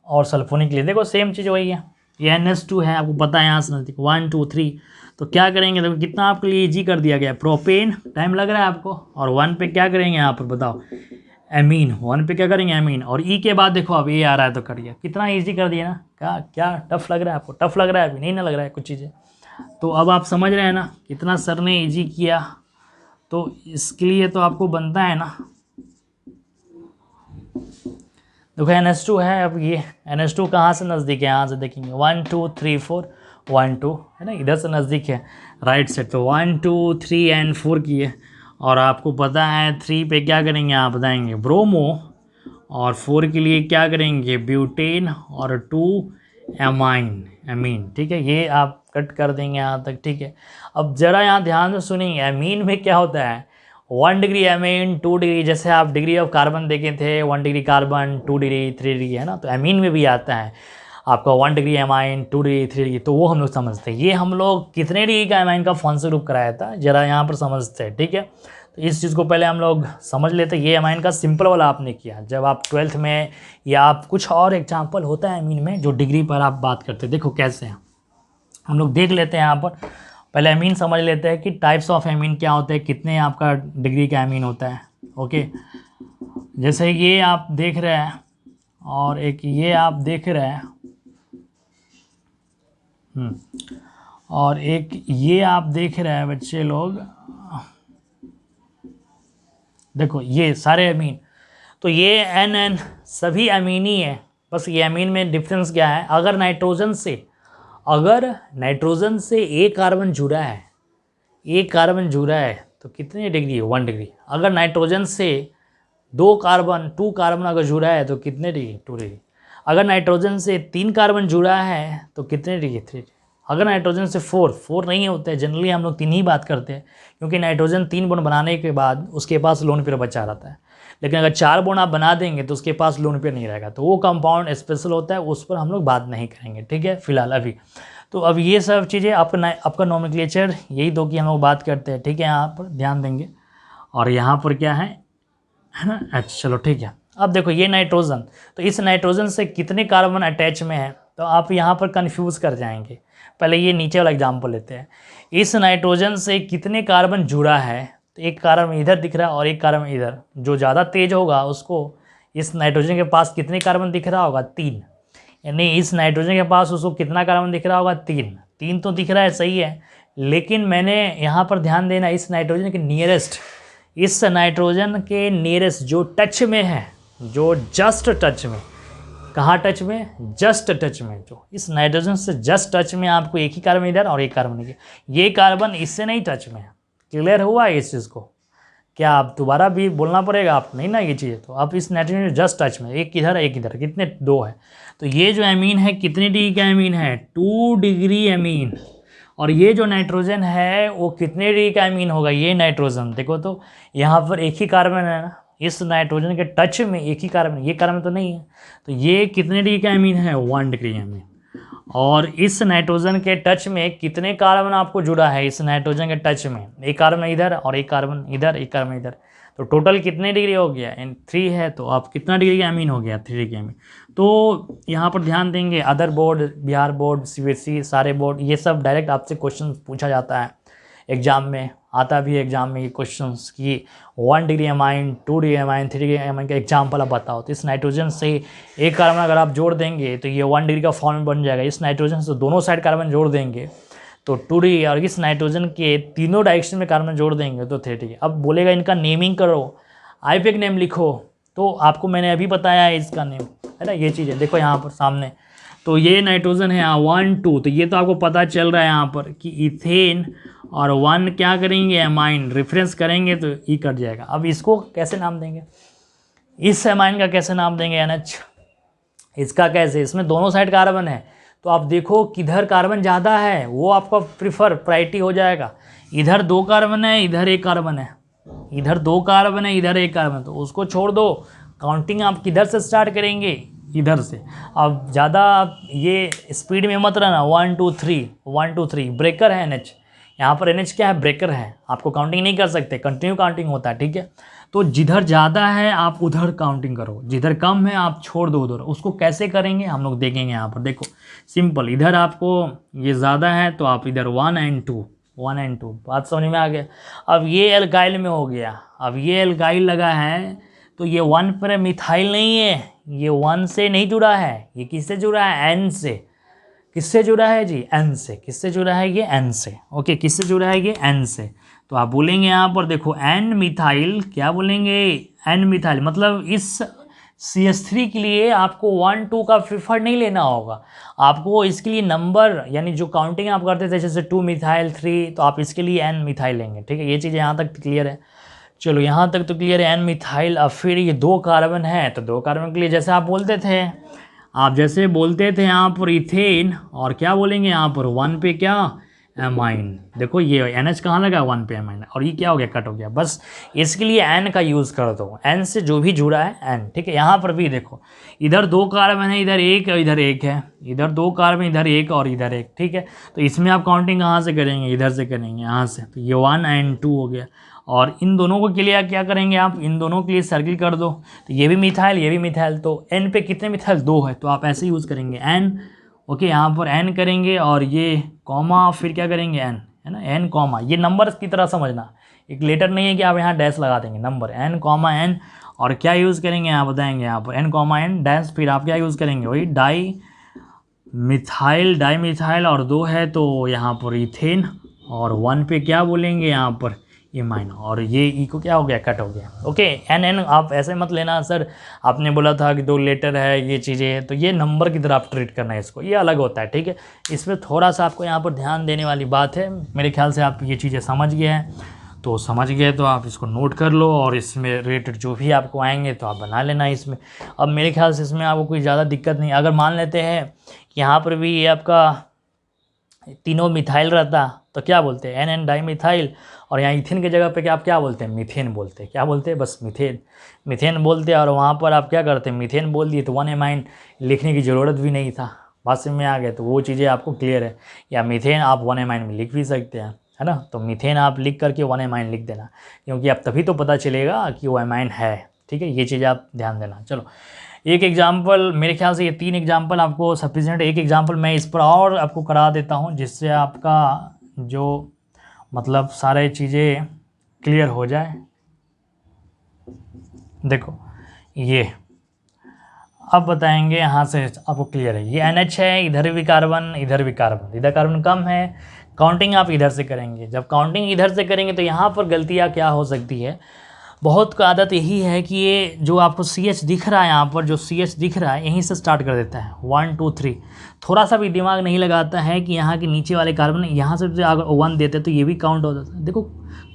और सल्फोनिक के लिए, देखो सेम चीज़ वही है। ये NH2 है, आपको पता है यहाँ से नज़दीक 1 2 3। तो क्या करेंगे, देखो कितना आपके लिए ईजी कर दिया गया। प्रोपेन टाइम लग रहा है आपको, और 1 पे क्या करेंगे यहाँ पर बताओ, एमीन। 1 पे क्या करेंगे, एमीन। और ई के बाद देखो अब ये आ रहा है तो करिए, कितना ईजी कर दिया ना। क्या टफ लग रहा है आपको, टफ लग रहा है अभी नहीं ना लग रहा है कुछ चीज़ें। तो अब आप समझ रहे हैं ना कितना सर ने ईजी किया। तो इसके लिए तो आपको बनता है ना, देखो NH2 है। अब ये NH2 कहाँ से नज़दीक है, यहाँ से देखेंगे 1 2 3 4 1 2 है ना, इधर से नज़दीक है राइट साइड। तो 1 2 3 एंड 4 की है, और आपको पता है 3 पे क्या करेंगे आप बताएंगे, ब्रोमो, और 4 के लिए क्या करेंगे, ब्यूटेन, और 2 एमीन। ठीक है, ये आप कट कर देंगे यहाँ तक। ठीक है, अब ज़रा यहाँ ध्यान से सुनिए, एमीन में क्या होता है, 1 डिग्री एमीन, 2 डिग्री, जैसे आप डिग्री ऑफ कार्बन देखे थे 1 डिग्री कार्बन, 2 डिग्री 3 डिग्री, है ना। तो एमीन में भी आता है आपका 1 डिग्री एमाइन, 2 डिग्री 3 डिग्री। तो वो हम लोग समझते हैं, ये हम लोग कितने डिग्री का एमाइन का फॉन्सी ग्रुप कराया था जरा यहाँ पर समझते हैं। ठीक है, तो इस चीज़ को पहले हम लोग समझ लेते हैं। ये एमाइन का सिंपल वाला आपने किया, जब आप 12th में या आप कुछ और एग्जाम्पल होता है एमीन में जो डिग्री पर आप बात करते हैं, देखो कैसे हैं हम लोग देख लेते हैं। यहाँ पर पहले एमीन समझ लेते हैं कि टाइप्स ऑफ एमीन क्या होते हैं, कितने आपका डिग्री का एमीन होता है। ओके, जैसे ये आप देख रहे हैं और एक ये आप देख रहे हैं, और एक ये आप देख रहे हैं बच्चे लोग, देखो ये सारे एमीन। तो ये NN सभी एमीन ही है, बस ये एमीन में डिफरेंस क्या है, अगर नाइट्रोजन से एक कार्बन जुड़ा है तो कितने डिग्री है, 1 डिग्री। अगर नाइट्रोजन से 2 कार्बन अगर जुड़ा है तो कितने डिग्री, 2 डिग्री। अगर नाइट्रोजन से 3 कार्बन जुड़ा है तो कितने डिग्री, 3 डिग्री। अगर नाइट्रोजन से 4 नहीं होते हैं, जनरली हम लोग 3 ही बात करते हैं, क्योंकि नाइट्रोजन 3 बॉन्ड बनाने के बाद उसके पास लोन पेयर बचा रहता है। लेकिन अगर 4 बॉन्ड आप बना देंगे तो उसके पास लोन पेयर नहीं रहेगा, तो वो कंपाउंड स्पेशल होता है, उस पर हम लोग बात नहीं करेंगे। ठीक है, फिलहाल अभी तो अब ये सब चीज़ें आपका नोमेनक्लेचर यही दो की हम लोग बात करते हैं। ठीक है, यहाँ पर ध्यान देंगे। और यहाँ पर क्या है ना, अच्छा चलो ठीक है। अब देखो ये नाइट्रोजन, तो इस नाइट्रोजन से कितने कार्बन अटैच में है, तो आप यहाँ पर कंफ्यूज कर जाएंगे। पहले ये नीचे वाला एग्जाम्पल लेते हैं, इस नाइट्रोजन से कितने कार्बन जुड़ा है, तो एक कार्बन इधर दिख रहा है और एक कार्बन इधर। जो ज़्यादा तेज होगा उसको, इस नाइट्रोजन के पास कितने कार्बन दिख रहा होगा, 3। यानी इस नाइट्रोजन के पास उसको कितना कार्बन दिख रहा होगा, 3 तो दिख रहा है, सही है। लेकिन मैंने यहाँ पर ध्यान देना, इस नाइट्रोजन के नियरेस्ट जो टच में है, जो जस्ट टच में, कहाँ टच में, जस्ट टच में, जो इस नाइट्रोजन से जस्ट टच में आपको एक ही कार्बन इधर और एक कार्बन इधर, ये कार्बन इससे नहीं टच में है। क्लियर हुआ है इस चीज़ को? क्या आप दोबारा भी बोलना पड़ेगा आप नहीं ना ये चीज़, तो आप इस नाइट्रोजन जस्ट टच में, एक इधर एक इधर, कितने 2 है। तो ये जो एमीन है कितने डिग्री का एमीन है, 2 डिग्री एमीन। और ये जो नाइट्रोजन है वो कितने डिग्री का एमीन होगा, ये नाइट्रोजन देखो तो यहाँ पर एक ही कार्बन है ना, इस नाइट्रोजन के टच में एक ही कार्बन, ये कार्बन तो नहीं है, तो ये कितने डिग्री का एमीन है, 1 डिग्री एमीन। और इस नाइट्रोजन के टच में कितने कार्बन आपको जुड़ा है, इस नाइट्रोजन के टच में एक कार्बन इधर और एक कार्बन इधर, एक कार्बन इधर, तो टोटल कितने डिग्री हो गया, 3 है, तो आप कितना डिग्री का एमीन हो गया, 3 डिग्री एमीन। तो यहाँ पर ध्यान देंगे, other board, Bihar board, CBSE, सारे बोर्ड, ये सब डायरेक्ट आपसे क्वेश्चन पूछा जाता है एग्जाम में, आता भी है एग्जाम में ये क्वेश्चंस कि 1 degree amine, 2 degree amine, 3 degree amine का एग्जाम्पल आप बताओ। तो इस नाइट्रोजन से एक कार्बन अगर आप जोड़ देंगे तो ये 1 डिग्री का फॉर्म बन जाएगा। इस नाइट्रोजन से दोनों साइड कार्बन जोड़ देंगे तो 2 डिग्री, और इस नाइट्रोजन के तीनों डायरेक्शन में कार्बन जोड़ देंगे तो 3 डिग्री। अब बोलेगा इनका नेमिंग करो, आईपीएक नेम लिखो, तो आपको मैंने अभी बताया है इसका नेम, है ना, ये चीज़ है देखो यहाँ पर सामने। तो ये नाइट्रोजन है 1 2, तो ये तो आपको पता चल रहा है यहाँ पर कि इथेन, और 1 क्या करेंगे, एमाइन, रेफरेंस करेंगे तो ई कट जाएगा। अब इसको कैसे नाम देंगे, इस एमाइन का कैसे नाम देंगे, NH, इसका कैसे, इसमें दोनों साइड कार्बन है, तो आप देखो किधर कार्बन ज़्यादा है वो आपका प्रायोरिटी हो जाएगा। इधर 2 कार्बन है, इधर 1 कार्बन है, इधर 2 कार्बन है, इधर 1 कार्बन, तो उसको छोड़ दो। काउंटिंग आप किधर से स्टार्ट करेंगे, इधर से। अब ज़्यादा ये स्पीड में मत रहना, 1 2 3 1 2 3, ब्रेकर है NH, यहाँ पर NH क्या है, ब्रेकर है, आपको काउंटिंग नहीं कर सकते, कंटिन्यू काउंटिंग होता है, ठीक है। तो जिधर ज़्यादा है आप उधर काउंटिंग करो, जिधर कम है आप छोड़ दो उधर। उसको कैसे करेंगे हम लोग देखेंगे यहाँ पर, देखो सिंपल, इधर आपको ये ज़्यादा है तो आप इधर 1 and 2, 1 and 2, बात समझ में आ गया। अब ये एल्काइल में हो गया, अब ये एल्काइल लगा है तो ये 1 पर मिथाइल नहीं है, ये 1 से नहीं जुड़ा है, ये किससे जुड़ा है, N से। किससे जुड़ा है जी, N से। किससे जुड़ा है ये, N से। ओके, किससे जुड़ा है ये, N से। तो आप बोलेंगे यहाँ पर देखो N मिथाइल, क्या बोलेंगे, N मिथाइल, मतलब इस CH3 के लिए आपको 1 2 का प्रीफर नहीं लेना होगा, आपको इसके लिए नंबर, यानी जो काउंटिंग आप करते थे जैसे 2 मिथाइल 3, तो आप इसके लिए N मिथाइल लेंगे, ठीक है। ये चीज़ यहाँ तक क्लियर है, चलो यहाँ तक तो क्लियर है, N मिथाइल। अब फिर ये 2 कार्बन है, तो 2 कार्बन के लिए जैसे आप बोलते थे, आप जैसे बोलते थे यहाँ पर इथेन, और क्या बोलेंगे यहाँ पर 1 पे क्या, एमाइन। देखो ये NH कहाँ लगा, 1 पे एमाइन, और ये क्या हो गया, कट हो गया। बस इसके लिए N का यूज़ कर दो, N से जो भी जुड़ा है N, ठीक है। यहाँ पर भी देखो इधर 2 कार्बन है, इधर 1 और इधर 1 है, इधर 2 कार्बन, इधर 1 और इधर 1, ठीक है। तो इसमें आप काउंटिंग कहाँ से करेंगे, इधर से करेंगे, यहाँ से। तो ये 1 and 2 हो गया, और इन दोनों को के लिए क्या करेंगे आप, इन दोनों के लिए सर्किल कर दो, तो ये भी मिथाइल, ये भी मिथाइल, तो N पे कितने मिथाइल, 2 है, तो आप ऐसे यूज़ करेंगे N। ओके, यहाँ पर N करेंगे और ये कॉमा, फिर क्या करेंगे N, है ना, N कॉमा, ये नंबर की तरह समझना, एक लेटर नहीं है कि आप यहाँ डैश लगा देंगे, नंबर N कॉमा N, और क्या यूज़ करेंगे यहाँ बताएंगे, यहाँ पर N कॉमा N डैश, फिर आप क्या यूज़ करेंगे, वही डाई मिथाइल, और 2 है तो यहाँ पर इथेन, और 1 पे क्या बोलेंगे यहाँ पर इमाइन, और ये ई को क्या हो गया, कट हो गया। ओके, N आप ऐसे मत लेना सर, आपने बोला था कि 2 लेटर है, ये चीज़ें, तो ये नंबर की तरह आप ट्रीट करना है इसको, ये अलग होता है, ठीक है। इसमें थोड़ा सा आपको यहाँ पर ध्यान देने वाली बात है, मेरे ख्याल से आप ये चीज़ें समझ गए हैं, तो समझ गए तो आप इसको नोट कर लो, और इसमें रिलेटेड जो भी आपको आएंगे तो आप बना लेना इसमें। अब मेरे ख्याल से इसमें आपको कोई ज़्यादा दिक्कत नहीं। अगर मान लेते हैं कि यहाँ पर भी ये आपका तीनों मिथाइल रहता तो क्या बोलते हैं, N डाई मिथाइल, और यहाँ इथेन की जगह पे क्या आप क्या बोलते हैं, मीथेन बोलते हैं, क्या बोलते हैं, बस मीथेन बोलते हैं, और वहाँ पर आप क्या करते हैं, मीथेन बोल दिए तो 1 एमाइन लिखने की ज़रूरत भी नहीं था, बात समझ में आ गया। तो वो चीज़ें आपको क्लियर है, या मीथेन आप 1 एमाइन में लिख भी सकते हैं, है ना। तो मीथेन आप लिख करके 1 एमाइन लिख देना, क्योंकि आप तभी तो पता चलेगा कि वो एमाइन है, ठीक है। ये चीज़ आप ध्यान देना। चलो एक एग्जाम्पल, मेरे ख्याल से ये 3 एग्जाम्पल आपको सफिशिएंट, एक एग्जाम्पल मैं इस पर और आपको करा देता हूँ, जिससे आपका जो मतलब सारे चीज़ें क्लियर हो जाए। देखो ये अब बताएंगे, यहाँ से आपको क्लियर है, ये NH है, इधर भी कार्बन, इधर भी कार्बन, इधर कार्बन कम है, काउंटिंग आप इधर से करेंगे। जब काउंटिंग इधर से करेंगे तो यहाँ पर गलतियाँ क्या हो सकती है, बहुत का आदत यही है कि ये जो आपको CH दिख रहा है यहाँ पर, जो CH दिख रहा है यहीं से स्टार्ट कर देता है 1 2 3, थोड़ा सा भी दिमाग नहीं लगाता है कि यहाँ के नीचे वाले कार्बन यहाँ से जो अगर 1 देते तो ये भी काउंट हो जाता है। देखो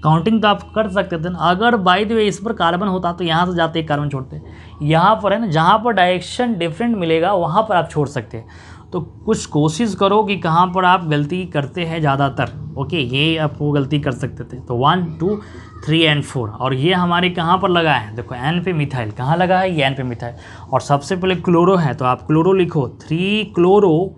काउंटिंग तो आप कर सकते थे ना, अगर बाय द वे इस पर कार्बन होता तो यहाँ से जाते एक कार्बन छोड़ते, यहाँ पर है ना, जहाँ पर डायरेक्शन डिफरेंट मिलेगा वहाँ पर आप छोड़ सकते हैं। तो कुछ कोशिश करो कि कहाँ पर आप गलती करते हैं ज़्यादातर। ओके, ये आप वो गलती कर सकते थे। तो 1 2 3 एंड 4, और ये हमारे कहाँ पर लगा है, देखो एन पे मिथाइल, कहाँ लगा है, ये एन पे मिथाइल, और सबसे पहले क्लोरो है तो आप क्लोरो लिखो, 3 क्लोरो,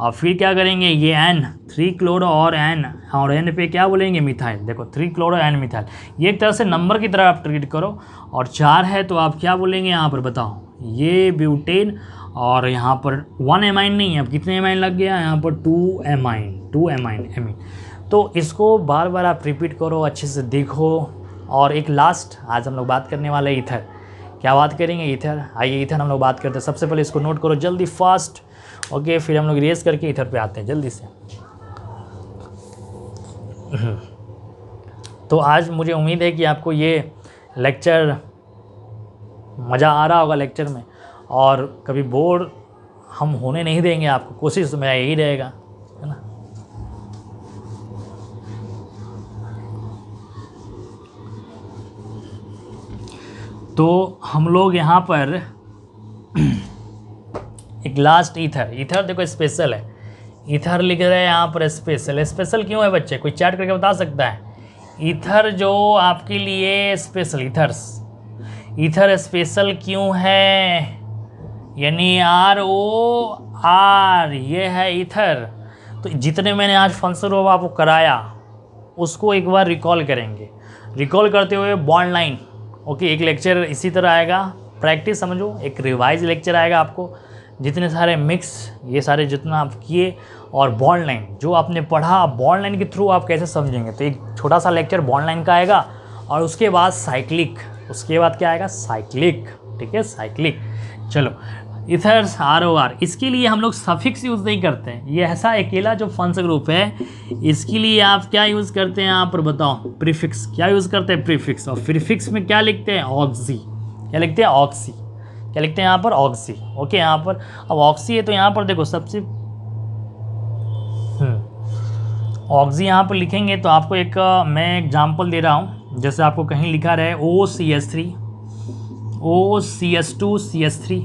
और फिर क्या करेंगे, ये एन, 3 क्लोरो और एन पे क्या बोलेंगे, मिथाइल। देखो 3 क्लोरो एन मिथाइल, ये एक तरह से नंबर की तरह आप ट्रीट करो। और 4 है तो आप क्या बोलेंगे यहाँ पर, बताओ, ये ब्यूटेन, और यहाँ पर 1 एमाइन नहीं है, अब कितने एमाइन लग गया यहाँ पर, 2 एमाइन। तो इसको बार बार आप रिपीट करो, अच्छे से देखो। और एक लास्ट, आज हम लोग बात करने वाले ईथर। क्या बात करेंगे, ईथर। आइए ईथर हम लोग बात करते हैं। सबसे पहले इसको नोट करो जल्दी, फास्ट। ओके, फिर हम लोग रेस करके ईथर पे आते हैं जल्दी से। तो आज मुझे उम्मीद है कि आपको ये लेक्चर मज़ा आ रहा होगा लेक्चर में, और कभी बोर हम होने नहीं देंगे आपको, कोशिश तो मेरा यही रहेगा, है ना। तो हम लोग यहाँ पर एक लास्ट ईथर देखो स्पेशल है, ईथर लिख रहे हैं यहाँ पर स्पेशल क्यों है बच्चे, कोई चैट करके बता सकता है। ईथर जो आपके लिए स्पेशल, ईथर स्पेशल क्यों है, यानी ROR, ये है ईथर। तो जितने मैंने आज फंक्शन ग्रुप आपको कराया उसको एक बार रिकॉल करेंगे, रिकॉल करते हुए बॉन्ड लाइन। ओके, एक लेक्चर इसी तरह आएगा, प्रैक्टिस समझो, एक रिवाइज लेक्चर आएगा आपको, जितने सारे मिक्स, ये सारे जितना आप किए, और बॉन्ड लाइन जो आपने पढ़ा, बॉन्ड लाइन के थ्रू आप कैसे समझेंगे। तो एक छोटा सा लेक्चर बॉन्ड लाइन का आएगा, और उसके बाद साइक्लिक, उसके बाद क्या आएगा, साइक्लिक। ठीक है, साइक्लिक। चलो, इथर्स ROR, इसके लिए हम लोग सफिक्स यूज़ नहीं करते हैं। ये ऐसा अकेला जो फंक्शन ग्रुप है, इसके लिए आप क्या यूज़ करते हैं यहाँ पर, बताओ, प्रीफिक्स। क्या यूज़ करते हैं, प्रीफिक्स। और प्रीफिक्स में क्या लिखते हैं, ऑक्सी। क्या लिखते हैं, ऑक्सी। क्या लिखते हैं यहाँ पर, ऑक्सी। ओके, यहाँ पर अब ऑक्सी है तो यहाँ पर देखो सबसे ऑक्सी यहाँ पर लिखेंगे तो आपको एक मैं एग्जांपल दे रहा हूँ। जैसे आपको कहीं लिखा रहे OCH3 OCH2CH3,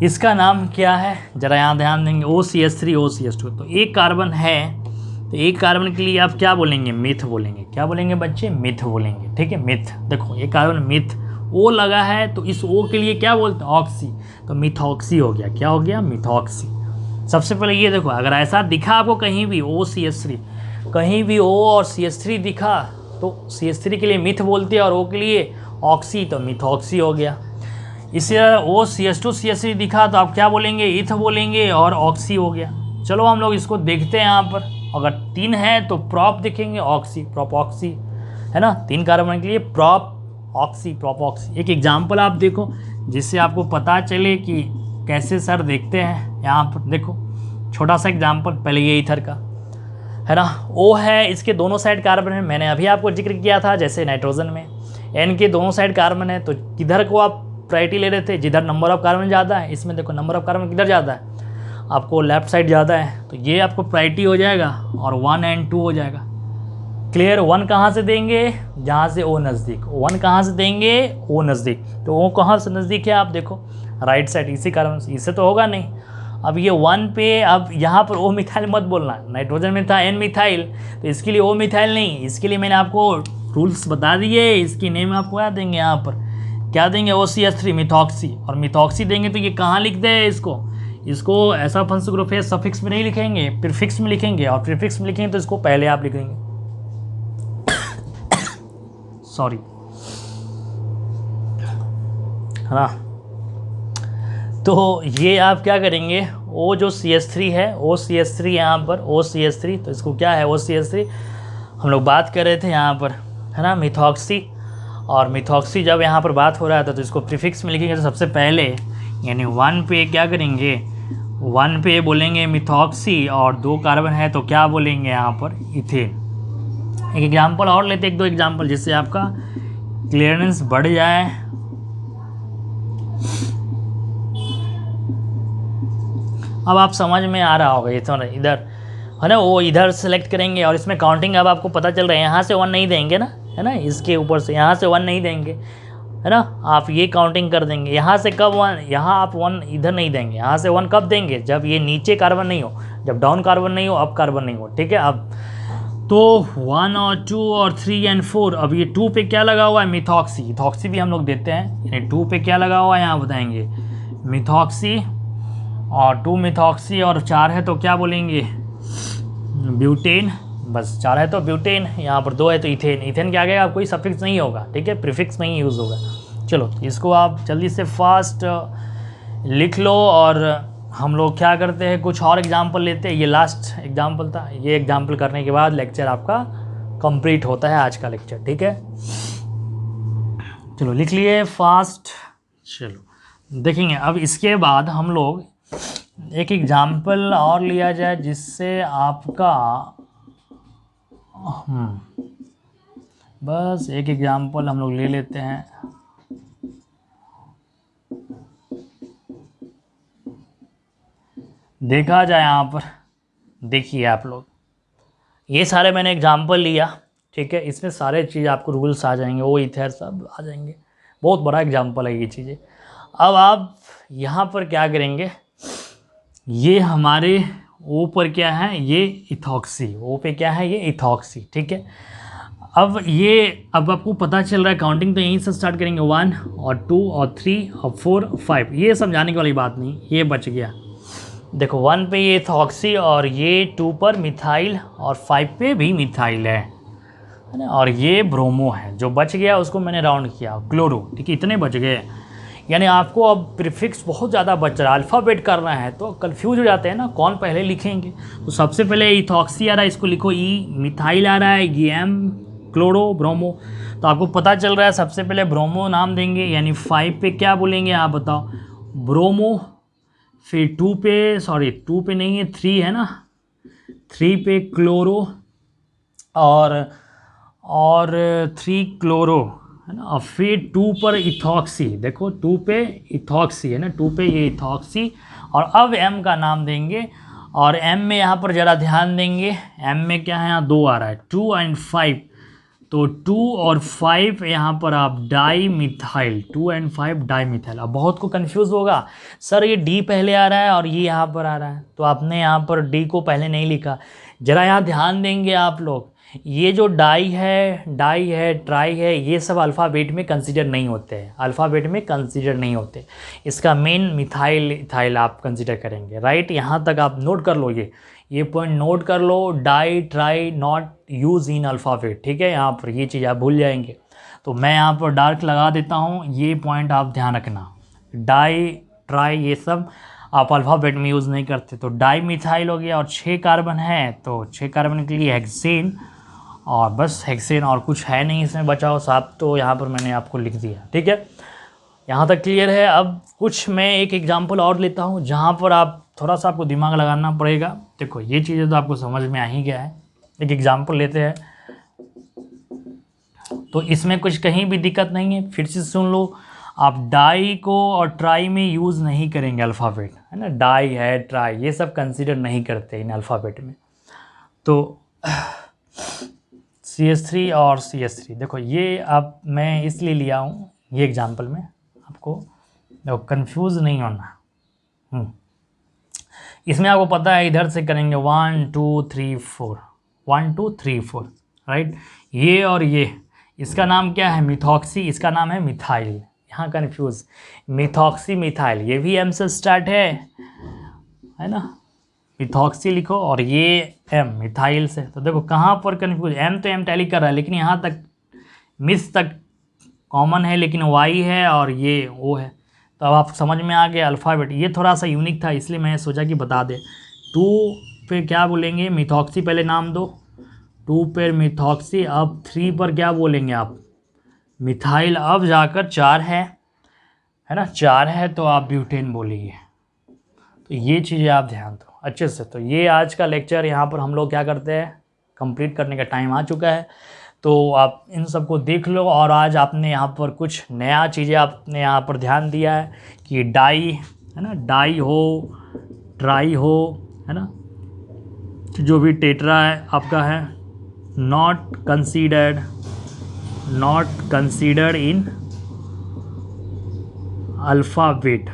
इसका नाम क्या है, ज़रा यहाँ ध्यान देंगे, OCH3 OCH2। तो एक कार्बन है, तो एक कार्बन के लिए आप क्या बोलेंगे, मिथ बोलेंगे। क्या बोलेंगे बच्चे, मिथ बोलेंगे। ठीक है, मिथ। देखो एक कार्बन मिथ, O लगा है तो इस O के लिए क्या बोलते हैं, ऑक्सी। तो मिथॉक्सी हो गया। क्या हो गया, मिथॉक्सी। सबसे पहले ये देखो, अगर ऐसा दिखा आपको कहीं भी OCH3, कहीं भी O और CH3 दिखा तो CH3 के लिए मिथ बोलते हैं, और O के लिए ऑक्सी, तो मिथॉक्सी हो गया। इसी तरह OCH2CH3 दिखा तो आप क्या बोलेंगे, इथ बोलेंगे, और ऑक्सी हो गया। चलो हम लोग इसको देखते हैं यहाँ पर, अगर 3 है तो प्रॉप दिखेंगे, ऑक्सी, प्रोपॉक्सी, है ना। 3 कार्बन के लिए प्रॉप ऑक्सी, प्रोपॉक्सी। एक एग्जाम्पल आप देखो जिससे आपको पता चले कि कैसे सर देखते हैं। यहाँ पर देखो छोटा सा एग्जाम्पल, पहले ये ईथर का है ना, O है, इसके दोनों साइड कार्बन है, मैंने अभी आपको जिक्र किया था जैसे नाइट्रोजन में N के दोनों साइड कार्बन है, तो किधर को आप प्रायोरिटी ले रहे थे, जिधर नंबर ऑफ कार्बन ज़्यादा है। इसमें देखो नंबर ऑफ कार्बन किधर ज़्यादा है, आपको लेफ्ट साइड ज़्यादा है, तो ये आपको प्रायोरिटी हो जाएगा, और 1 और 2 हो जाएगा। क्लियर। 1 कहाँ से देंगे, जहाँ से O नज़दीक। 1 कहाँ से देंगे, O नज़दीक। तो O कहाँ से नज़दीक है, आप देखो राइट साइड, इसी कारण से, इससे तो होगा नहीं। अब ये 1 पे, अब यहाँ पर O मिथाइल मत बोलना, नाइट्रोजन में था N मिथाइल, तो इसके लिए O मिथाइल नहीं, इसके लिए मैंने आपको रूल्स बता दिए, इसकी नेम आपको क्या देंगे, यहाँ पर क्या देंगे, OCH3 मिथॉक्सी। और मिथॉक्सी देंगे तो ये कहाँ लिख दे, इसको ऐसा फंक्शन ग्रुप है, सफिक्स में नहीं लिखेंगे, प्रीफिक्स में लिखेंगे, और प्रीफिक्स में लिखेंगे तो इसको पहले आप लिखेंगे, सॉरी, हाँ। तो ये आप क्या करेंगे, O जो CH3 है, OCH3 यहाँ पर, OCH3, तो इसको क्या है, OCH3 हम लोग बात कर रहे थे यहाँ पर, है ना, मिथॉक्सी। और मिथॉक्सी जब यहाँ पर बात हो रहा था तो इसको प्रीफिक्स में लिखेंगे। तो सबसे पहले यानी 1 पे क्या करेंगे, 1 पे बोलेंगे मिथॉक्सी, और 2 कार्बन है तो क्या बोलेंगे यहाँ पर, इथेन। एक एग्जाम्पल और लेते, एक दो एग्जाम्पल, जिससे आपका क्लियरेंस बढ़ जाए। अब आप समझ में आ रहा होगा, ये तो इधर है ना, वो इधर सेलेक्ट करेंगे और इसमें काउंटिंग अब आपको पता चल रहा है, यहाँ से 1 नहीं देंगे ना, है ना, इसके ऊपर से यहाँ से 1 नहीं देंगे, है ना, आप ये काउंटिंग कर देंगे। यहाँ से कब 1, यहाँ आप 1 इधर नहीं देंगे, यहाँ से 1 कब देंगे, जब ये नीचे कार्बन नहीं हो, जब डाउन कार्बन नहीं हो, अप कार्बन नहीं हो, ठीक है। अब तो 1 और 2 और 3 एंड 4, अब ये 2 पे क्या लगा हुआ है, मिथॉक्सी, इथॉक्सी भी हम लोग देते हैं, यानी 2 पे क्या लगा हुआ है यहाँ बताएंगे, मिथॉक्सी, और 2 मिथॉक्सी और 4 है तो क्या बोलेंगे, ब्यूटेन, बस 4 है तो ब्यूटेन, यहाँ पर 2 है तो इथेन, इथेन क्या आएगा, कोई सफिक्स नहीं होगा, ठीक है, प्रीफिक्स में ही यूज़ होगा। चलो इसको आप जल्दी से फास्ट लिख लो, और हम लोग क्या करते हैं, कुछ और एग्जाम्पल लेते हैं, ये लास्ट एग्जाम्पल था, ये एग्जाम्पल करने के बाद लेक्चर आपका कंप्लीट होता है आज का लेक्चर, ठीक है। चलो लिख लिए फास्ट। चलो देखेंगे अब इसके बाद हम लोग एक एग्जाम्पल और लिया जाए, जिससे आपका बस एक एग्जाम्पल हम लोग ले लेते हैं। देखा जाए यहाँ पर, देखिए आप लोग, ये सारे मैंने एग्जाम्पल लिया, ठीक है, इसमें सारे चीज़ आपको रूल्स आ जाएंगे, वो इथर सब आ जाएंगे, बहुत बड़ा एग्जाम्पल है ये चीज़ें। अब आप यहाँ पर क्या करेंगे, ये हमारे ओ पर क्या है, ये इथॉक्सी, ओ पे क्या है, ये इथॉक्सी, ठीक है। अब आपको पता चल रहा है, काउंटिंग तो यहीं से स्टार्ट करेंगे, 1 और 2 और 3 और 4 और 5, ये समझाने वाली बात नहीं, ये बच गया। देखो 1 पे ये इथॉक्सी, और ये 2 पर मिथाइल, और 5 पे भी मिथाइल है ना, और ये ब्रोमो है, जो बच गया उसको मैंने राउंड किया, क्लोरो, ठीक है, इतने बच गए। यानी आपको अब प्रीफिक्स बहुत ज़्यादा बच रहा है, अल्फ़ाबेट करना है तो कंफ्यूज हो जाते हैं ना, कौन पहले लिखेंगे। तो सबसे पहले इथॉक्सी आ रहा है, इसको लिखो ई, मिथाइल आ रहा है, ये एम, क्लोरो, ब्रोमो, तो आपको पता चल रहा है सबसे पहले ब्रोमो नाम देंगे, यानी 5 पे क्या बोलेंगे आप बताओ, ब्रोमो, फिर 2 पे, सॉरी 2 पे नहीं है, 3 है ना, 3 पे क्लोरो, और 3 क्लोरो, है ना, और फिर 2 पर इथॉक्सी, देखो 2 पे इथॉक्सी है ना, 2 पे ये इथॉक्सी, और अब m का नाम देंगे, और m में यहाँ पर ज़रा ध्यान देंगे, m में क्या है, यहाँ 2 आ रहा है, 2 एंड 5, तो 2 और 5 यहाँ पर आप di methyl, 2 and 5 di methyl. अब बहुत को कंफ्यूज होगा, सर ये डी पहले आ रहा है और ये यहाँ पर आ रहा है, तो आपने यहाँ पर डी को पहले नहीं लिखा। ज़रा यहाँ ध्यान देंगे आप लोग, ये जो डाई है, ट्राई है, ये सब अल्फ़ाबेट में कंसीडर नहीं होते हैं, अल्फ़ाबेट में कंसीडर नहीं होते, इसका मेन मिथाइल इथाइल आप कंसीडर करेंगे, राइट। यहाँ तक आप नोट कर लो, ये पॉइंट नोट कर लो, die try not use in alphabet, ठीक है, यहाँ पर ये चीज़ आप भूल जाएंगे, तो मैं यहाँ पर डार्क लगा देता हूँ, ये पॉइंट आप ध्यान रखना, डाई ट्राई ये सब आप अल्फ़ाबेट में यूज़ नहीं करते। तो डाई मिथाइल हो गया, और 6 कार्बन है, तो 6 कार्बन के लिए हेक्सेन, और बस हेक्सेन, और कुछ है नहीं इसमें बचा हो साहब, तो यहाँ पर मैंने आपको लिख दिया, ठीक है, यहाँ तक क्लियर है। अब कुछ मैं एक एग्जांपल और लेता हूँ, जहाँ पर आप थोड़ा सा आपको दिमाग लगाना पड़ेगा। देखो ये चीज़ें तो आपको समझ में आ ही गया है, एक एग्जांपल लेते हैं, तो इसमें कुछ कहीं भी दिक्कत नहीं है, फिर से सुन लो, आप डाई को और ट्राई में यूज़ नहीं करेंगे अल्फ़ाबेट, है ना, डाई है, ट्राई, ये सब कंसीडर नहीं करते इन अल्फ़ाबेट में। तो CH3 और CH3, देखो ये अब मैं इसलिए लिया हूँ ये एग्जांपल में, आपको देखो कंफ्यूज नहीं होना। इसमें आपको पता है इधर से करेंगे 1 2 3 4, 1 2 3 4, राइट। ये और ये, इसका नाम क्या है, मिथॉक्सी, इसका नाम है मिथाइल, यहाँ कंफ्यूज, मिथॉक्सी मिथाइल, ये भी M से स्टार्ट है ना, मिथॉक्सी लिखो, और ये M मिथाइल से, तो देखो कहाँ पर कंफ्यूज, M तो M टैली कर रहा है, लेकिन यहाँ तक मिस तक कॉमन है, लेकिन Y है और ये O है, तो अब आप समझ में आ गया अल्फ़ाबेट। ये थोड़ा सा यूनिक था, इसलिए मैं सोचा कि बता दें। 2 पे क्या बोलेंगे, मिथॉक्सी पहले नाम दो, 2 पर मिथॉक्सी, अब 3 पर क्या बोलेंगे आप, मिथाइल, अब जाकर 4 है ना, 4 है तो आप ब्यूटेन बोलिए। तो ये चीज़ें आप ध्यान दो अच्छे से। तो ये आज का लेक्चर यहाँ पर हम लोग क्या करते हैं, कंप्लीट करने का टाइम आ चुका है। तो आप इन सब को देख लो। और आज आपने यहाँ पर कुछ नया चीज़ें आपने यहाँ पर ध्यान दिया है कि डाई है ना, डाई हो, ट्राई हो, है ना, जो भी टेट्रा है आपका है, नॉट कंसीडर्ड इन अल्फ़ाबेट।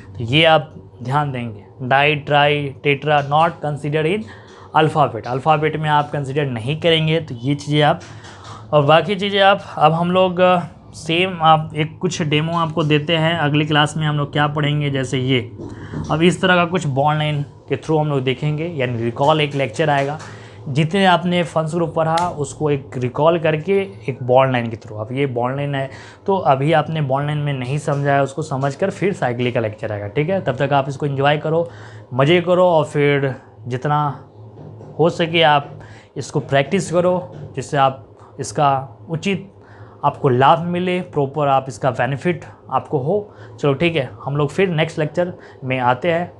तो ये आप ध्यान देंगे, di, tri, tetra not considered in alphabet में आप कंसीडर नहीं करेंगे। तो ये चीज़ें आप, और बाकी चीज़ें आप, अब हम लोग सेम आप एक कुछ डेमो आपको देते हैं। अगली क्लास में हम लोग क्या पढ़ेंगे, जैसे ये अब इस तरह का कुछ बॉन्ड लाइन के थ्रू हम लोग देखेंगे, यानी रिकॉल एक लेक्चर आएगा, जितने आपने फंक्स ग्रुप पढ़ा उसको एक रिकॉल करके एक बॉन्ड लाइन के थ्रू। अब ये बॉन्ड लाइन है तो अभी आपने बॉन्ड लाइन में नहीं समझा है, उसको समझकर फिर साइक्लिक का लेक्चर आएगा, ठीक है। तब तक आप इसको एंजॉय करो, मज़े करो, और फिर जितना हो सके आप इसको प्रैक्टिस करो, जिससे आप इसका उचित आपको लाभ मिले, प्रॉपर आप इसका बेनिफिट आपको हो। चलो ठीक है, हम लोग फिर नेक्स्ट लेक्चर में आते हैं।